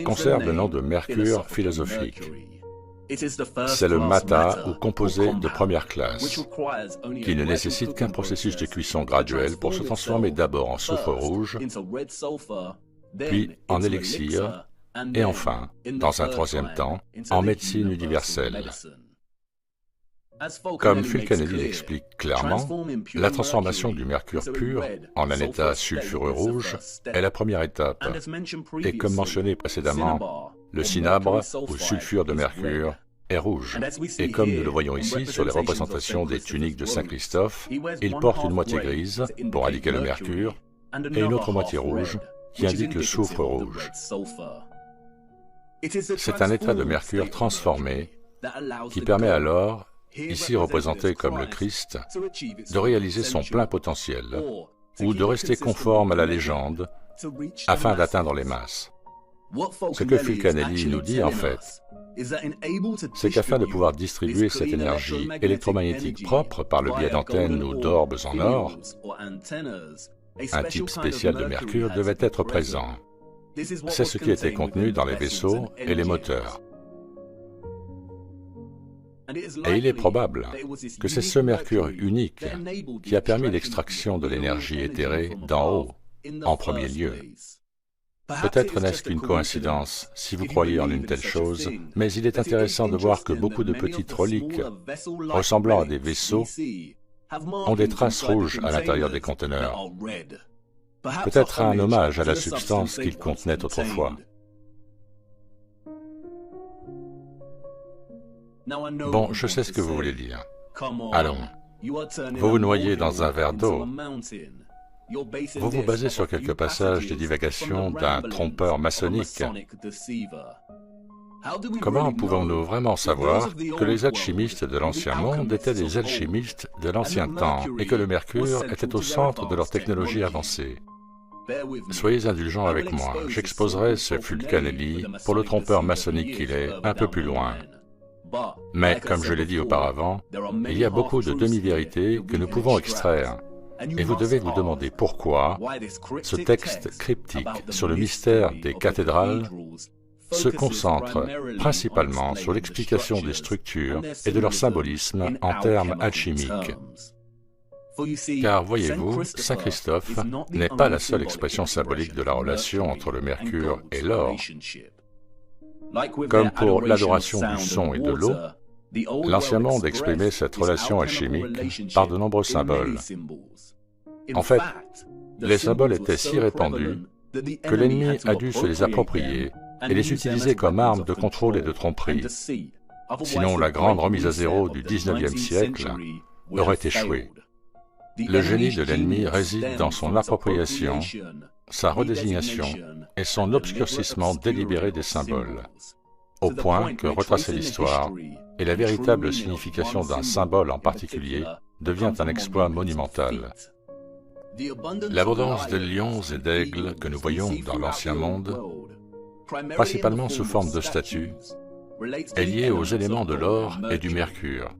conserve le nom de mercure philosophique. C'est le matter ou composé de première classe, qui ne nécessite qu'un processus de cuisson graduel pour se transformer d'abord en soufre rouge, puis en élixir, et enfin, dans un troisième temps, en médecine universelle. Comme Fulcanelli l'explique clairement, la transformation du mercure pur en un état sulfureux rouge est la première étape, et comme mentionné précédemment, le cinabre ou sulfure de mercure est rouge. Et comme nous le voyons ici sur les représentations des tuniques de Saint Christophe, il porte une moitié grise pour indiquer le mercure et une autre moitié rouge qui indique le soufre rouge. C'est un état de mercure transformé qui permet alors, ici représenté comme le Christ, de réaliser son plein potentiel ou de rester conforme à la légende afin d'atteindre les masses. Ce que Fulcanelli nous dit en fait, c'est qu'afin de pouvoir distribuer cette énergie électromagnétique propre par le biais d'antennes ou d'orbes en or, un type spécial de mercure devait être présent. C'est ce qui était contenu dans les vaisseaux et les moteurs. Et il est probable que c'est ce mercure unique qui a permis l'extraction de l'énergie éthérée d'en haut, en premier lieu. Peut-être n'est-ce qu'une coïncidence, si vous croyez en une telle chose, mais il est intéressant de voir que beaucoup de petites reliques, ressemblant à des vaisseaux, ont des traces rouges à l'intérieur des conteneurs. Peut-être un hommage à la substance qu'ils contenaient autrefois. Bon, je sais ce que vous voulez dire. Allons, vous vous noyez dans un verre d'eau. Vous vous basez sur quelques passages des divagations d'un trompeur maçonnique. Comment pouvons-nous vraiment savoir que les alchimistes de l'Ancien Monde étaient des alchimistes de l'Ancien Temps et que le mercure était au centre de leur technologie avancée? Soyez indulgents avec moi, j'exposerai ce Fulcanelli pour le trompeur maçonnique qu'il est un peu plus loin. Mais, comme je l'ai dit auparavant, il y a beaucoup de demi-vérités que nous pouvons extraire. Et vous devez vous demander pourquoi ce texte cryptique sur le mystère des cathédrales se concentre principalement sur l'explication des structures et de leur symbolisme en termes alchimiques. Car voyez-vous, Saint Christophe n'est pas la seule expression symbolique de la relation entre le mercure et l'or. Comme pour l'adoration du son et de l'eau, l'Ancien Monde exprimait cette relation alchimique par de nombreux symboles. En fait, les symboles étaient si répandus que l'ennemi a dû se les approprier et les utiliser comme arme de contrôle et de tromperie. Sinon, la grande remise à zéro du XIXe siècle aurait échoué. Le génie de l'ennemi réside dans son appropriation, sa redésignation et son obscurcissement délibéré des symboles, au point que retracer l'histoire et la véritable signification d'un symbole en particulier devient un exploit monumental. L'abondance de lions et d'aigles que nous voyons dans l'Ancien Monde, principalement sous forme de statues, est liée aux éléments de l'or et du mercure.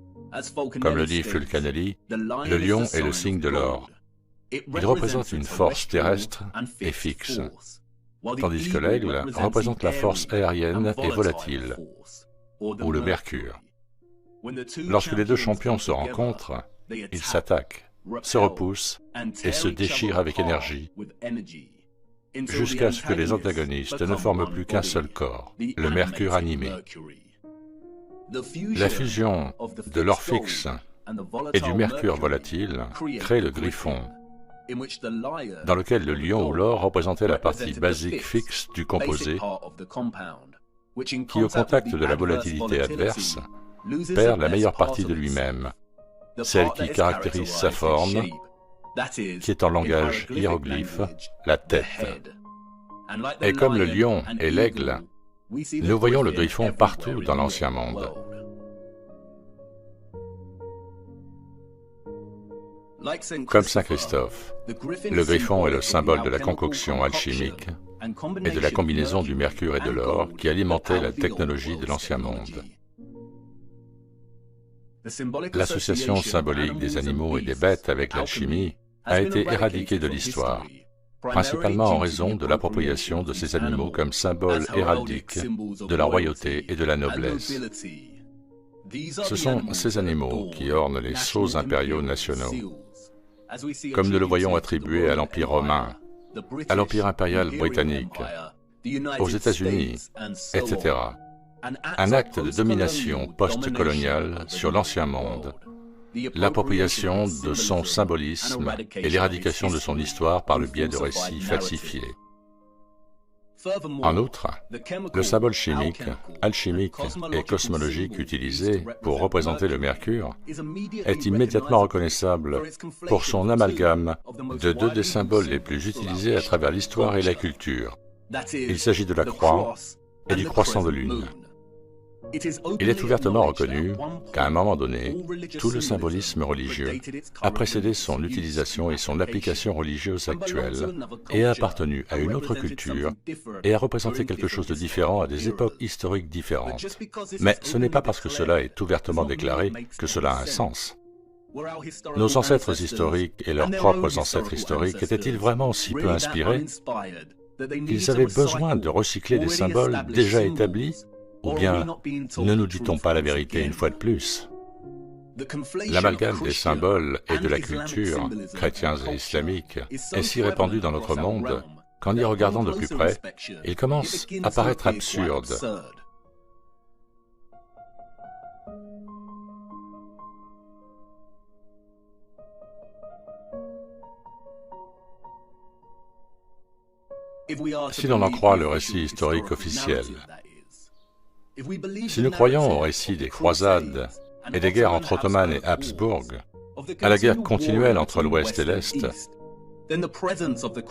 Comme le dit Fulcanelli, le lion est le signe de l'or. Il représente une force terrestre et fixe, tandis que l'aigle représente la force aérienne et volatile, ou le mercure. Lorsque les deux champions se rencontrent, ils s'attaquent, se repoussent et se déchirent avec énergie, jusqu'à ce que les antagonistes ne forment plus qu'un seul corps, le mercure animé. La fusion de l'or fixe et du mercure volatile crée le griffon, dans lequel le lion ou l'or représentait la partie basique fixe du composé, qui au contact de la volatilité adverse, perd la meilleure partie de lui-même, celle qui caractérise sa forme, qui est en langage hiéroglyphe, la tête. Et comme le lion et l'aigle, nous voyons le griffon partout dans l'Ancien Monde. Comme Saint Christophe, le griffon est le symbole de la concoction alchimique et de la combinaison du mercure et de l'or qui alimentait la technologie de l'Ancien Monde. L'association symbolique des animaux et des bêtes avec l'alchimie a été éradiquée de l'histoire, principalement en raison de l'appropriation de ces animaux comme symboles héraldiques de la royauté et de la noblesse. Ce sont ces animaux qui ornent les sceaux impériaux nationaux, comme nous le voyons attribué à l'Empire romain, à l'Empire impérial britannique, aux États-Unis, etc. un acte de domination post-coloniale sur l'ancien monde, l'appropriation de son symbolisme et l'éradication de son histoire par le biais de récits falsifiés. En outre, le symbole chimique, alchimique et cosmologique utilisé pour représenter le mercure est immédiatement reconnaissable pour son amalgame de deux des symboles les plus utilisés à travers l'histoire et la culture. Il s'agit de la croix et du croissant de lune. Il est ouvertement reconnu qu'à un moment donné, tout le symbolisme religieux a précédé son utilisation et son application religieuse actuelle et a appartenu à une autre culture et a représenté quelque chose de différent à des époques historiques différentes. Mais ce n'est pas parce que cela est ouvertement déclaré que cela a un sens. Nos ancêtres historiques et leurs propres ancêtres historiques étaient-ils vraiment si peu inspirés qu'ils avaient besoin de recycler des symboles déjà établis? Ou bien, ne nous dit-on pas la vérité une fois de plus? L'amalgame des symboles et de la culture, chrétiens et islamiques, est si répandu dans notre monde qu'en y regardant de plus près, il commence à paraître absurde. Si l'on en croit le récit historique officiel, si nous croyons au récit des croisades et des guerres entre Ottomans et Habsbourg, à la guerre continuelle entre l'Ouest et l'Est,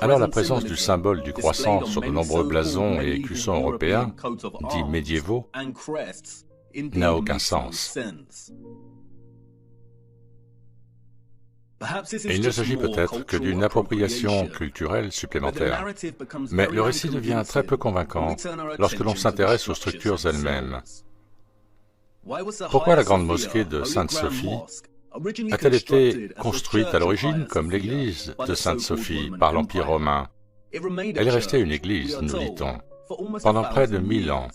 alors la présence du symbole du croissant sur de nombreux blasons et écussons européens, dits médiévaux, n'a aucun sens. Et il ne s'agit peut-être que d'une appropriation culturelle supplémentaire. Mais le récit devient très peu convaincant lorsque l'on s'intéresse aux structures elles-mêmes. Pourquoi la grande mosquée de Sainte-Sophie a-t-elle été construite à l'origine comme l'église de Sainte-Sophie par l'Empire romain? Elle est restée une église, nous dit-on, pendant près de 1000 ans.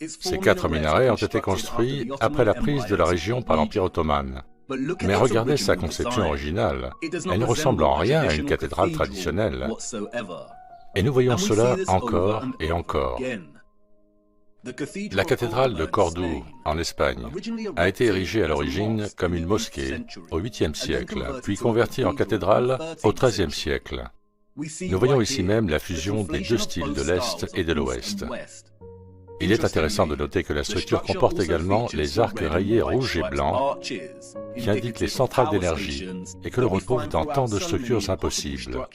Ces 4 minarets ont été construits après la prise de la région par l'Empire ottoman. Mais regardez sa conception originale, elle ne ressemble en rien à une cathédrale traditionnelle. Et nous voyons cela encore et encore. La cathédrale de Cordoue, en Espagne, a été érigée à l'origine comme une mosquée au 8e siècle, puis convertie en cathédrale au 13e siècle. Nous voyons ici même la fusion des deux styles de l'Est et de l'Ouest. Il est intéressant de noter que la structure comporte également les arcs rayés rouges et blancs qui indiquent les centrales d'énergie et que l'on retrouve dans tant de structures impossibles.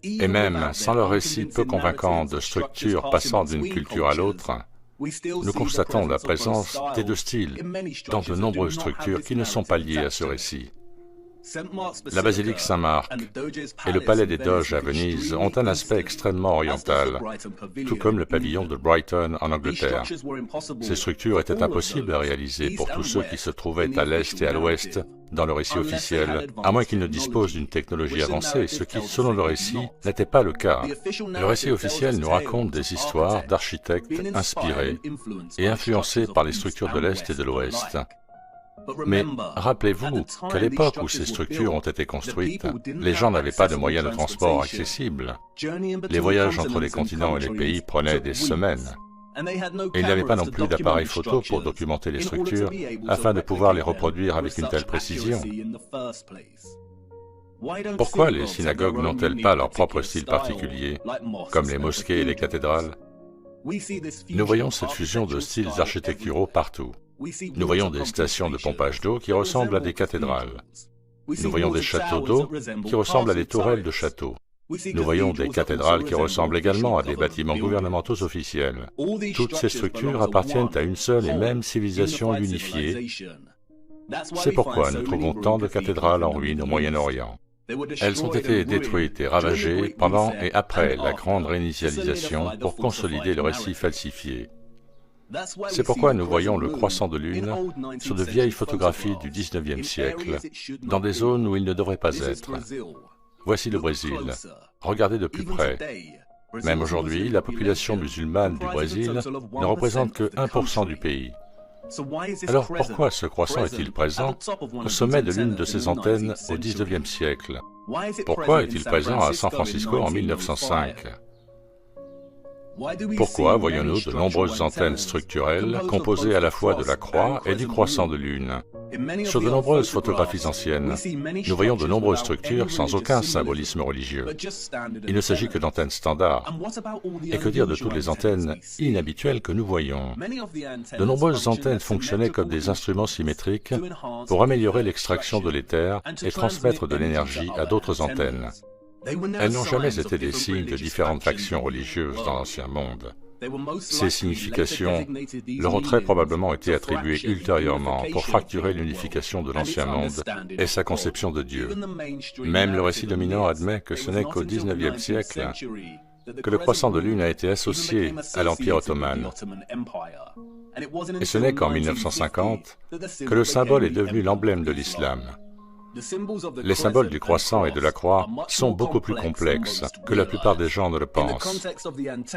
Et même sans le récit peu convaincant de structures passant d'une culture à l'autre, nous constatons la présence des deux styles dans de nombreuses structures qui ne sont pas liées à ce récit. La basilique Saint-Marc et le palais des Doges à Venise ont un aspect extrêmement oriental, tout comme le pavillon de Brighton en Angleterre. Ces structures étaient impossibles à réaliser pour tous ceux qui se trouvaient à l'est et à l'ouest dans le récit officiel, à moins qu'ils ne disposent d'une technologie avancée, ce qui, selon le récit, n'était pas le cas. Le récit officiel nous raconte des histoires d'architectes inspirés et influencés par les structures de l'est et de l'ouest. Mais rappelez-vous qu'à l'époque où ces structures ont été construites, les gens n'avaient pas de moyens de transport accessibles. Les voyages entre les continents et les pays prenaient des semaines. Et il n'y avait pas non plus d'appareils photo pour documenter les structures afin de pouvoir les reproduire avec une telle précision. Pourquoi les synagogues n'ont-elles pas leur propre style particulier, comme les mosquées et les cathédrales? Nous voyons cette fusion de styles architecturaux partout. Nous voyons des stations de pompage d'eau qui ressemblent à des cathédrales. Nous voyons des châteaux d'eau qui ressemblent à des tourelles de châteaux. Nous voyons des cathédrales qui ressemblent également à des bâtiments gouvernementaux officiels. Toutes ces structures appartiennent à une seule et même civilisation unifiée. C'est pourquoi nous trouvons tant de cathédrales en ruine au Moyen-Orient. Elles ont été détruites et ravagées pendant et après la grande réinitialisation pour consolider le récit falsifié. C'est pourquoi nous voyons le croissant de lune sur de vieilles photographies du XIXe siècle, dans des zones où il ne devrait pas être. Voici le Brésil. Regardez de plus près. Même aujourd'hui, la population musulmane du Brésil ne représente que 1% du pays. Alors pourquoi ce croissant est-il présent au sommet de l'une de ses antennes au XIXe siècle? Pourquoi est-il présent à San Francisco en 1905? Pourquoi voyons-nous de nombreuses antennes structurelles composées à la fois de la croix et du croissant de lune? Sur de nombreuses photographies anciennes, nous voyons de nombreuses structures sans aucun symbolisme religieux. Il ne s'agit que d'antennes standards. Et que dire de toutes les antennes inhabituelles que nous voyons? De nombreuses antennes fonctionnaient comme des instruments symétriques pour améliorer l'extraction de l'éther et transmettre de l'énergie à d'autres antennes. Elles n'ont jamais été des signes de différentes factions religieuses dans l'ancien monde. Ces significations leur ont très probablement été attribuées ultérieurement pour fracturer l'unification de l'ancien monde et sa conception de Dieu. Même le récit dominant admet que ce n'est qu'au XIXe siècle que le croissant de lune a été associé à l'Empire ottoman. Et ce n'est qu'en 1950 que le symbole est devenu l'emblème de l'islam. Les symboles du croissant et de la croix sont beaucoup plus complexes que la plupart des gens ne le pensent.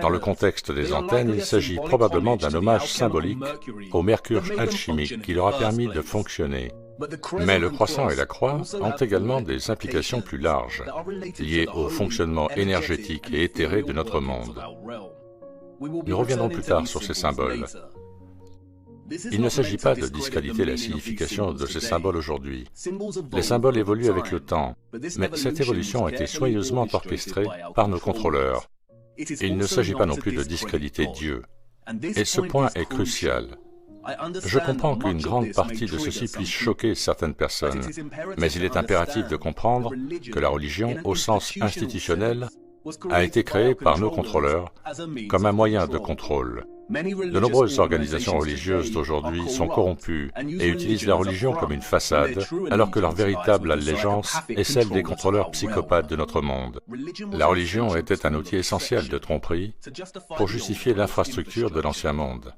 Dans le contexte des antennes, il s'agit probablement d'un hommage symbolique au mercure alchimique qui leur a permis de fonctionner. Mais le croissant et la croix ont également des implications plus larges, liées au fonctionnement énergétique et éthéré de notre monde. Nous reviendrons plus tard sur ces symboles. Il ne s'agit pas de discréditer la signification de ces symboles aujourd'hui. Les symboles évoluent avec le temps, mais cette évolution a été soigneusement orchestrée par nos contrôleurs. Il ne s'agit pas non plus de discréditer Dieu. Et ce point est crucial. Je comprends qu'une grande partie de ceci puisse choquer certaines personnes, mais il est impératif de comprendre que la religion, au sens institutionnel, a été créée par nos contrôleurs comme un moyen de contrôle. De nombreuses organisations religieuses d'aujourd'hui sont corrompues et utilisent la religion comme une façade, alors que leur véritable allégeance est celle des contrôleurs psychopathes de notre monde. La religion était un outil essentiel de tromperie pour justifier l'infrastructure de l'ancien monde.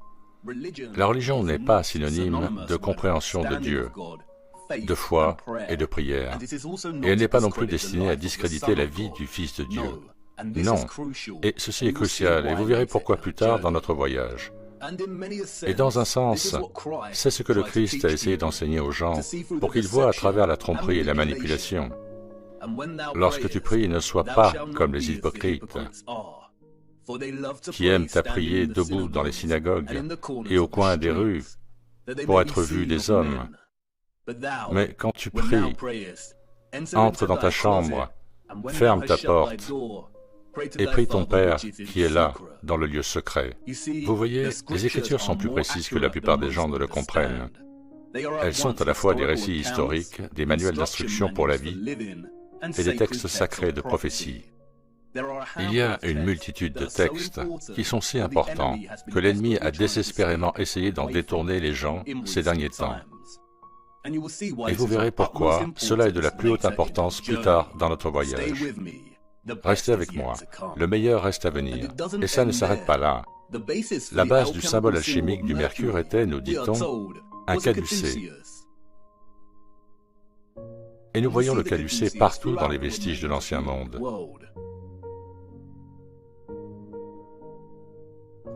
La religion n'est pas synonyme de compréhension de Dieu, de foi et de prière, et elle n'est pas non plus destinée à discréditer la vie du Fils de Dieu. Non, et ceci est crucial, et vous verrez pourquoi plus tard dans notre voyage. Et dans un sens, c'est ce que le Christ a essayé d'enseigner aux gens pour qu'ils voient à travers la tromperie et la manipulation. Lorsque tu pries, ne sois pas comme les hypocrites, qui aiment à prier debout dans les synagogues et au coin des rues pour être vus des hommes. Mais quand tu pries, entre dans ta chambre, ferme ta porte et prie ton Père qui est là, dans le lieu secret. Vous voyez, les Écritures sont plus précises que la plupart des gens ne le comprennent. Elles sont à la fois des récits historiques, des manuels d'instruction pour la vie et des textes sacrés de prophétie. Il y a une multitude de textes qui sont si importants que l'ennemi a désespérément essayé d'en détourner les gens ces derniers temps. Et vous verrez pourquoi cela est de la plus haute importance plus tard dans notre voyage. Restez avec moi, le meilleur reste à venir, et ça ne s'arrête pas là. La base du symbole alchimique du mercure était, nous dit-on, un caducée. Et nous voyons le caducée partout dans les vestiges de l'ancien monde.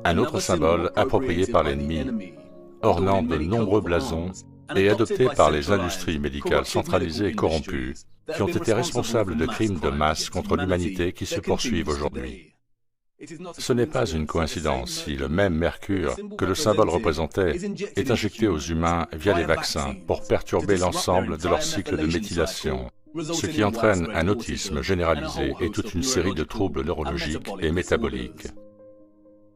Un autre symbole approprié par l'ennemi, ornant de nombreux blasons et adopté par les industries médicales centralisées et corrompues, qui ont été responsables de crimes de masse contre l'humanité qui se poursuivent aujourd'hui. Ce n'est pas une coïncidence si le même mercure que le symbole représentait est injecté aux humains via les vaccins pour perturber l'ensemble de leur cycle de méthylation, ce qui entraîne un autisme généralisé et toute une série de troubles neurologiques et métaboliques.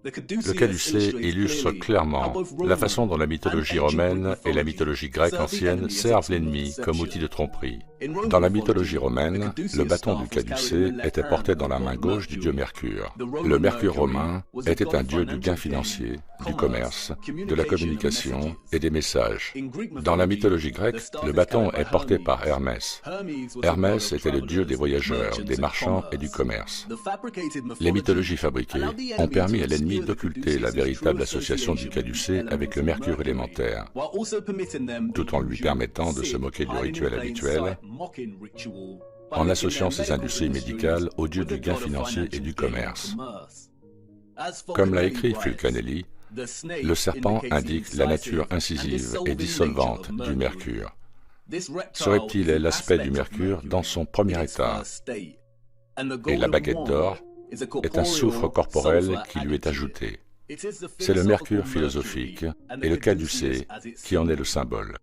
Le caducée illustre clairement la façon dont la mythologie romaine et la mythologie grecque ancienne servent l'ennemi comme outil de tromperie. Dans la mythologie romaine, le bâton du caducée était porté dans la main gauche du dieu Mercure. Le Mercure romain était un dieu du gain financier, du commerce, de la communication et des messages. Dans la mythologie grecque, le bâton est porté par Hermès. Hermès était le dieu des voyageurs, des marchands et du commerce. Les mythologies fabriquées ont permis à l'ennemi d'occulter la véritable association du caducée avec le mercure élémentaire, tout en lui permettant de se moquer du rituel habituel, en associant ses industries médicales aux dieux du gain financier et du commerce. Comme l'a écrit Fulcanelli, le serpent indique la nature incisive et dissolvante du mercure. Ce reptile est l'aspect du mercure dans son premier état, et la baguette d'or est un soufre corporel qui lui est ajouté. C'est le mercure philosophique et le caducée qui en est le symbole.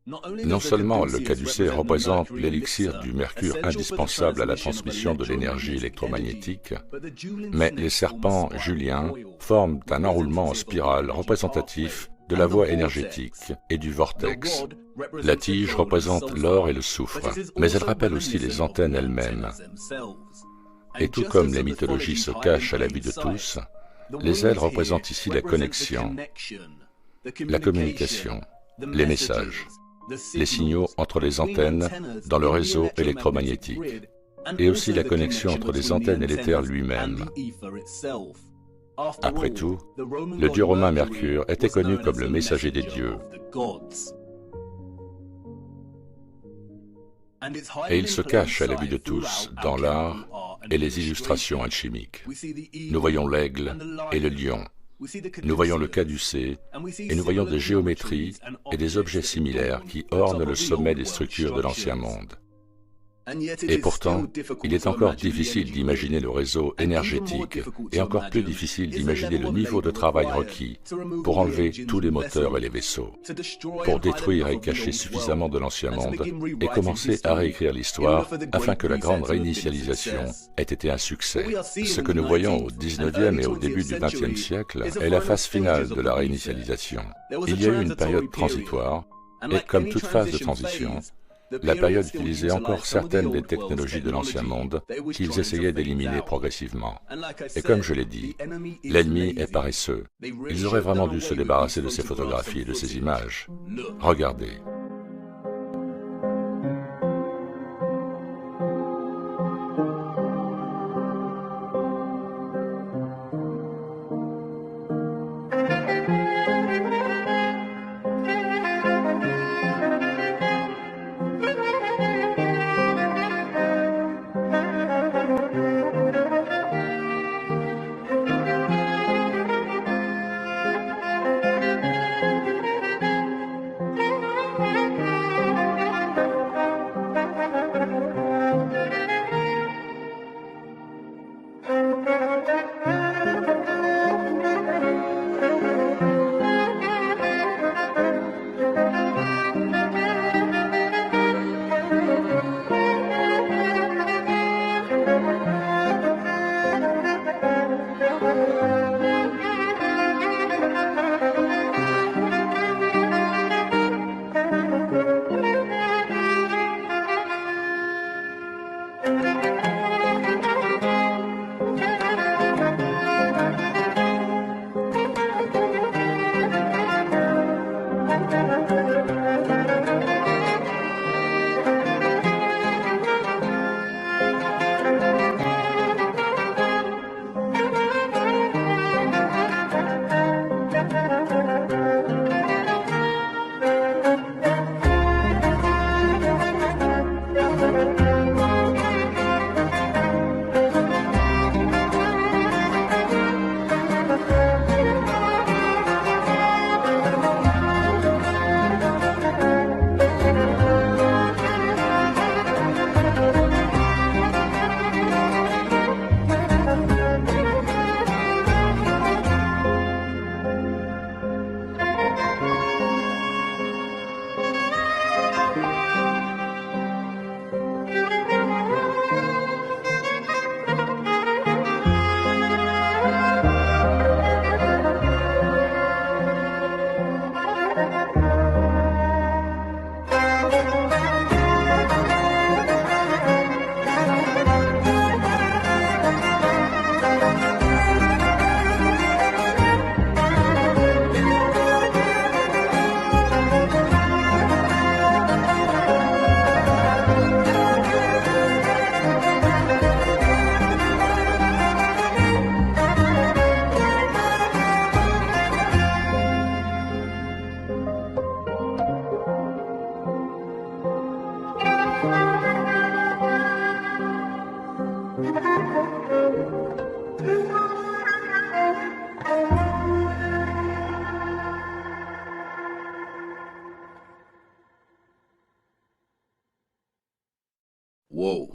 Non seulement le caducée représente l'élixir du mercure indispensable à la transmission de l'énergie électromagnétique, mais les serpents juliens forment un enroulement en spirale représentatif de la voie énergétique et du vortex. La tige représente l'or et le soufre, mais elle rappelle aussi les antennes elles-mêmes. Et tout comme les mythologies se cachent à la vue de tous, les ailes représentent ici la connexion, la communication, les messages, les signaux entre les antennes dans le réseau électromagnétique, et aussi la connexion entre les antennes et l'éther lui-même. Après tout, le dieu romain Mercure était connu comme le messager des dieux. Et il se cache à la vue de tous dans l'art et les illustrations alchimiques. Nous voyons l'aigle et le lion. Nous voyons le caducée et nous voyons des géométries et des objets similaires qui ornent le sommet des structures de l'Ancien Monde. Et pourtant, il est encore difficile d'imaginer le réseau énergétique et encore plus difficile d'imaginer le niveau de travail requis pour enlever tous les moteurs et les vaisseaux, pour détruire et cacher suffisamment de l'Ancien Monde et commencer à réécrire l'histoire afin que la grande réinitialisation ait été un succès. Ce que nous voyons au XIXe et au début du XXe siècle est la phase finale de la réinitialisation. Il y a eu une période transitoire et, comme toute phase de transition, la période utilisait encore certaines des technologies de l'Ancien Monde qu'ils essayaient d'éliminer progressivement. Et comme je l'ai dit, l'ennemi est paresseux. Ils auraient vraiment dû se débarrasser de ces photographies et de ces images. Regardez.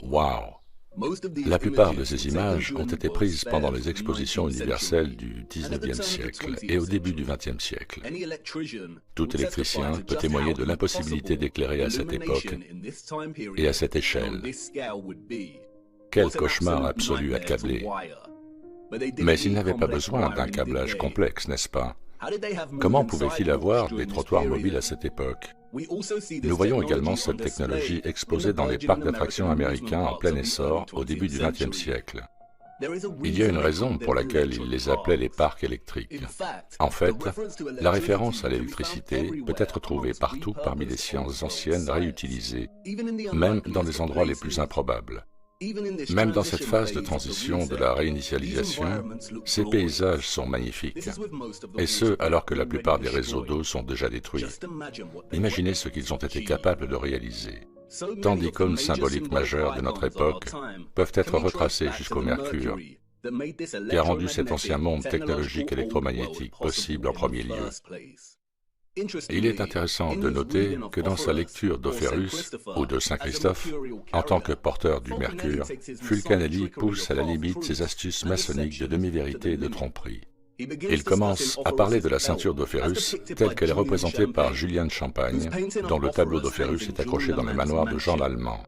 Wow! La plupart de ces images ont été prises pendant les expositions universelles du XIXe siècle et au début du XXe siècle. Tout électricien peut témoigner de l'impossibilité d'éclairer à cette époque et à cette échelle. Quel cauchemar absolu à câbler! Mais ils n'avaient pas besoin d'un câblage complexe, n'est-ce pas? Comment pouvaient-ils avoir des trottoirs mobiles à cette époque? Nous voyons également cette technologie exposée dans les parcs d'attractions américains en plein essor au début du XXe siècle. Il y a une raison pour laquelle ils les appelaient les parcs électriques. En fait, la référence à l'électricité peut être trouvée partout parmi les sciences anciennes réutilisées, même dans les endroits les plus improbables. Même dans cette phase de transition de la réinitialisation, ces paysages sont magnifiques, et ce, alors que la plupart des réseaux d'eau sont déjà détruits. Imaginez ce qu'ils ont été capables de réaliser. Tant d'icônes symboliques majeures de notre époque peuvent être retracées jusqu'au Mercure, qui a rendu cet ancien monde technologique électromagnétique possible en premier lieu. Il est intéressant de noter que dans sa lecture d'Opherus ou de Saint Christophe, en tant que porteur du Mercure, Fulcanelli pousse à la limite ses astuces maçonniques de demi-vérité et de tromperie. Il commence à parler de la ceinture d'Opherus telle qu'elle est représentée par Julian de Champagne, dont le tableau d'Opherus est accroché dans le manoir de Jean l'Allemand,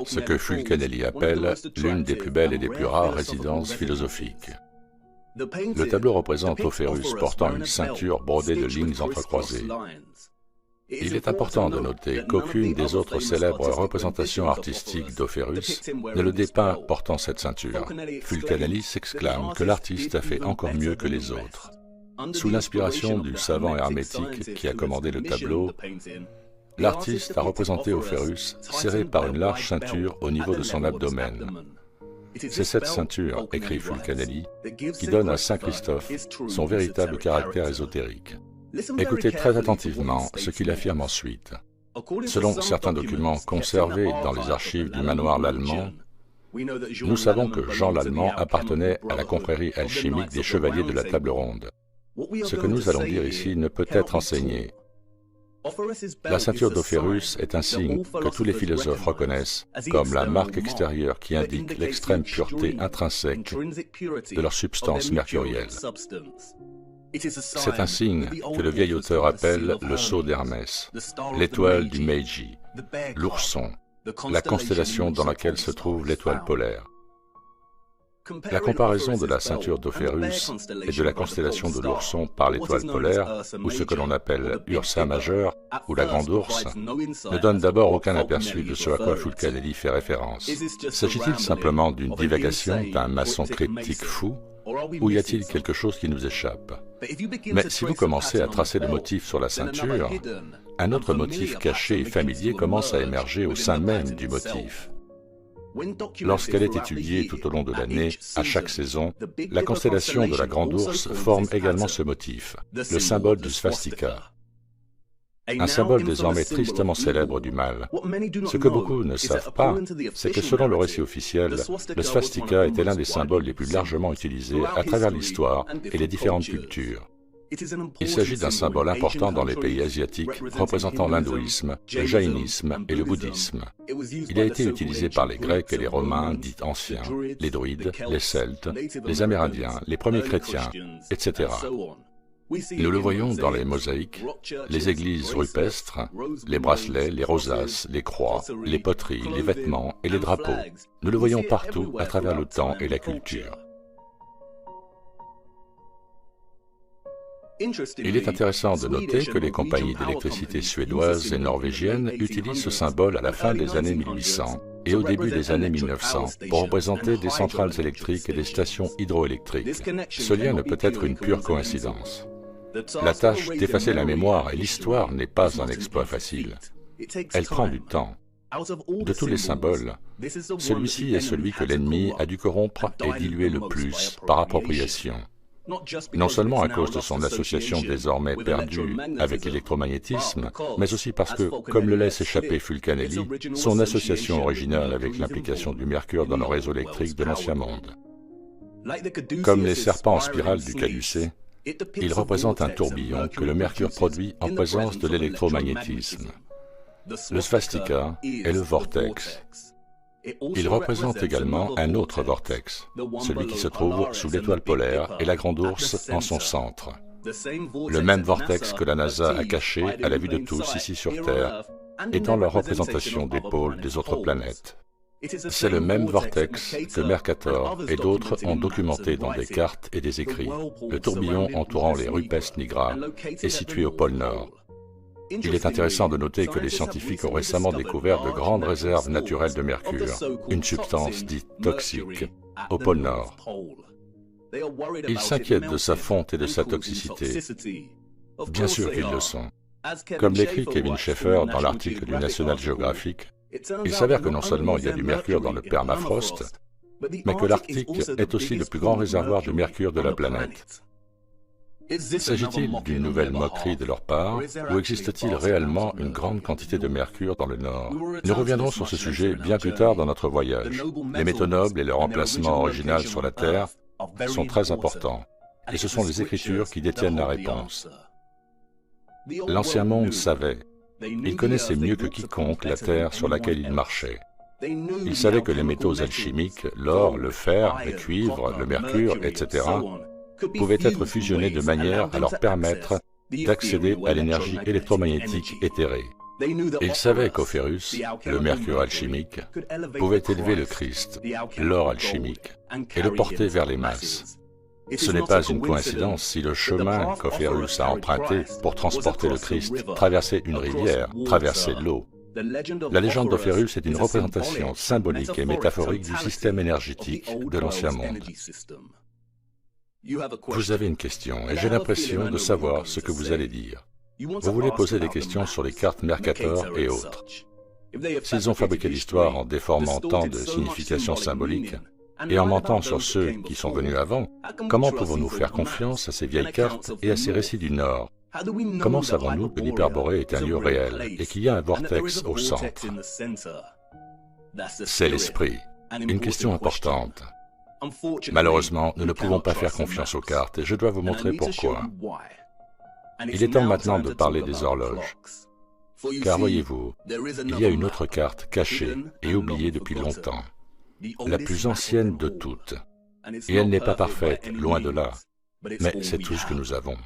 ce que Fulcanelli appelle l'une des plus belles et des plus rares résidences philosophiques. Le tableau représente Opherus portant une ceinture brodée de lignes entrecroisées. Il est important de noter qu'aucune des autres célèbres représentations artistiques d'Opherus ne le dépeint portant cette ceinture. Fulcanelli s'exclame que l'artiste a fait encore mieux que les autres. Sous l'inspiration du savant hermétique qui a commandé le tableau, l'artiste a représenté Opherus serré par une large ceinture au niveau de son abdomen. C'est cette ceinture, écrit Fulcanelli, qui donne à Saint Christophe son véritable caractère ésotérique. Écoutez très attentivement ce qu'il affirme ensuite. Selon certains documents conservés dans les archives du manoir l'Allemand, nous savons que Jean l'Allemand appartenait à la confrérie alchimique des Chevaliers de la Table Ronde. Ce que nous allons dire ici ne peut être enseigné. La ceinture d'Opherus est un signe que tous les philosophes reconnaissent comme la marque extérieure qui indique l'extrême pureté intrinsèque de leur substance mercurielle. C'est un signe que le vieil auteur appelle le sceau d'Hermès, l'étoile du Meiji, l'ourson, la constellation dans laquelle se trouve l'étoile polaire. La comparaison de la ceinture d'Opherus et de la constellation de l'ourson par l'étoile polaire, ou ce que l'on appelle Ursa majeure, ou la Grande Ourse, ne donne d'abord aucun aperçu de ce à quoi Fulcanelli fait référence. S'agit-il simplement d'une divagation d'un maçon cryptique fou, ou y a-t-il quelque chose qui nous échappe? Mais si vous commencez à tracer le motif sur la ceinture, un autre motif caché et familier commence à émerger au sein même du motif. Lorsqu'elle est étudiée tout au long de l'année, à chaque saison, la constellation de la Grande Ourse forme également ce motif, le symbole du swastika, un symbole désormais tristement célèbre du mal. Ce que beaucoup ne savent pas, c'est que selon le récit officiel, le swastika était l'un des symboles les plus largement utilisés à travers l'histoire et les différentes cultures. Il s'agit d'un symbole important dans les pays asiatiques représentant l'hindouisme, le jaïnisme et le bouddhisme. Il a été utilisé par les Grecs et les Romains dits anciens, les druides, les Celtes, les Amérindiens, les premiers chrétiens, etc. Nous le voyons dans les mosaïques, les églises rupestres, les bracelets, les rosaces, les croix, les poteries, les vêtements et les drapeaux. Nous le voyons partout à travers le temps et la culture. Il est intéressant de noter que les compagnies d'électricité suédoises et norvégiennes utilisent ce symbole à la fin des années 1800 et au début des années 1900 pour représenter des centrales électriques et des stations hydroélectriques. Ce lien ne peut être une pure coïncidence. La tâche d'effacer la mémoire et l'histoire n'est pas un exploit facile. Elle prend du temps. De tous les symboles, celui-ci est celui que l'ennemi a dû corrompre et diluer le plus par appropriation. Non seulement à cause de son association désormais perdue avec l'électromagnétisme, mais aussi parce que, comme le laisse échapper Fulcanelli, son association originale avec l'implication du mercure dans le réseau électrique de l'Ancien Monde. Comme les serpents en spirale du caducée, il représente un tourbillon que le mercure produit en présence de l'électromagnétisme. Le swastika est le vortex. Il représente également un autre vortex, celui qui se trouve sous l'étoile polaire et la Grande Ourse en son centre. Le même vortex que la NASA a caché à la vue de tous ici sur Terre, étant la représentation des pôles des autres planètes. C'est le même vortex que Mercator et d'autres ont documenté dans des cartes et des écrits. Le tourbillon entourant les Rupes Nigra est situé au pôle Nord. Il est intéressant de noter que les scientifiques ont récemment découvert de grandes réserves naturelles de mercure, une substance dite toxique, au pôle Nord. Ils s'inquiètent de sa fonte et de sa toxicité. Bien sûr qu'ils le sont. Comme l'écrit Kevin Schaefer dans l'article du National Geographic, il s'avère que non seulement il y a du mercure dans le permafrost, mais que l'Arctique est aussi le plus grand réservoir de mercure de la planète. S'agit-il d'une nouvelle moquerie de leur part, ou existe-t-il réellement une grande quantité de mercure dans le Nord? Nous reviendrons sur ce sujet bien plus tard dans notre voyage. Les métaux nobles et leur emplacement original sur la Terre sont très importants, et ce sont les Écritures qui détiennent la réponse. L'Ancien Monde savait. Il connaissait mieux que quiconque la terre sur laquelle il marchait. Il savait que les métaux alchimiques, l'or, le fer, le cuivre, le mercure, etc., pouvaient être fusionnés de manière à leur permettre d'accéder à l'énergie électromagnétique éthérée. Il savait qu'Ophérusse, le mercure alchimique, pouvait élever le Christ, l'or alchimique, et le porter vers les masses. Ce n'est pas une coïncidence si le chemin qu'Ophérusse a emprunté pour transporter le Christ traversait une rivière, traversait l'eau. La légende d'Ophérusse est une représentation symbolique et métaphorique du système énergétique de l'Ancien Monde. Vous avez une question et j'ai l'impression de savoir ce que vous allez dire. Vous voulez poser des questions sur les cartes Mercator et autres. S'ils ont fabriqué l'histoire en déformant tant de significations symboliques, et en mentant sur ceux qui sont venus avant, comment pouvons-nous faire confiance à ces vieilles cartes et à ces récits du Nord? Comment savons-nous que l'Hyperborée est un lieu réel et qu'il y a un vortex au centre? C'est l'esprit. Une question importante. Malheureusement, nous ne pouvons pas faire confiance aux cartes et je dois vous montrer pourquoi. Il est temps maintenant de parler des horloges. Car voyez-vous, il y a une autre carte cachée et oubliée depuis longtemps. La plus ancienne de toutes. Et elle n'est pas parfaite, loin de là. Mais c'est tout ce que nous avons.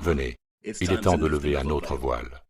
Venez, il est temps de lever un autre voile.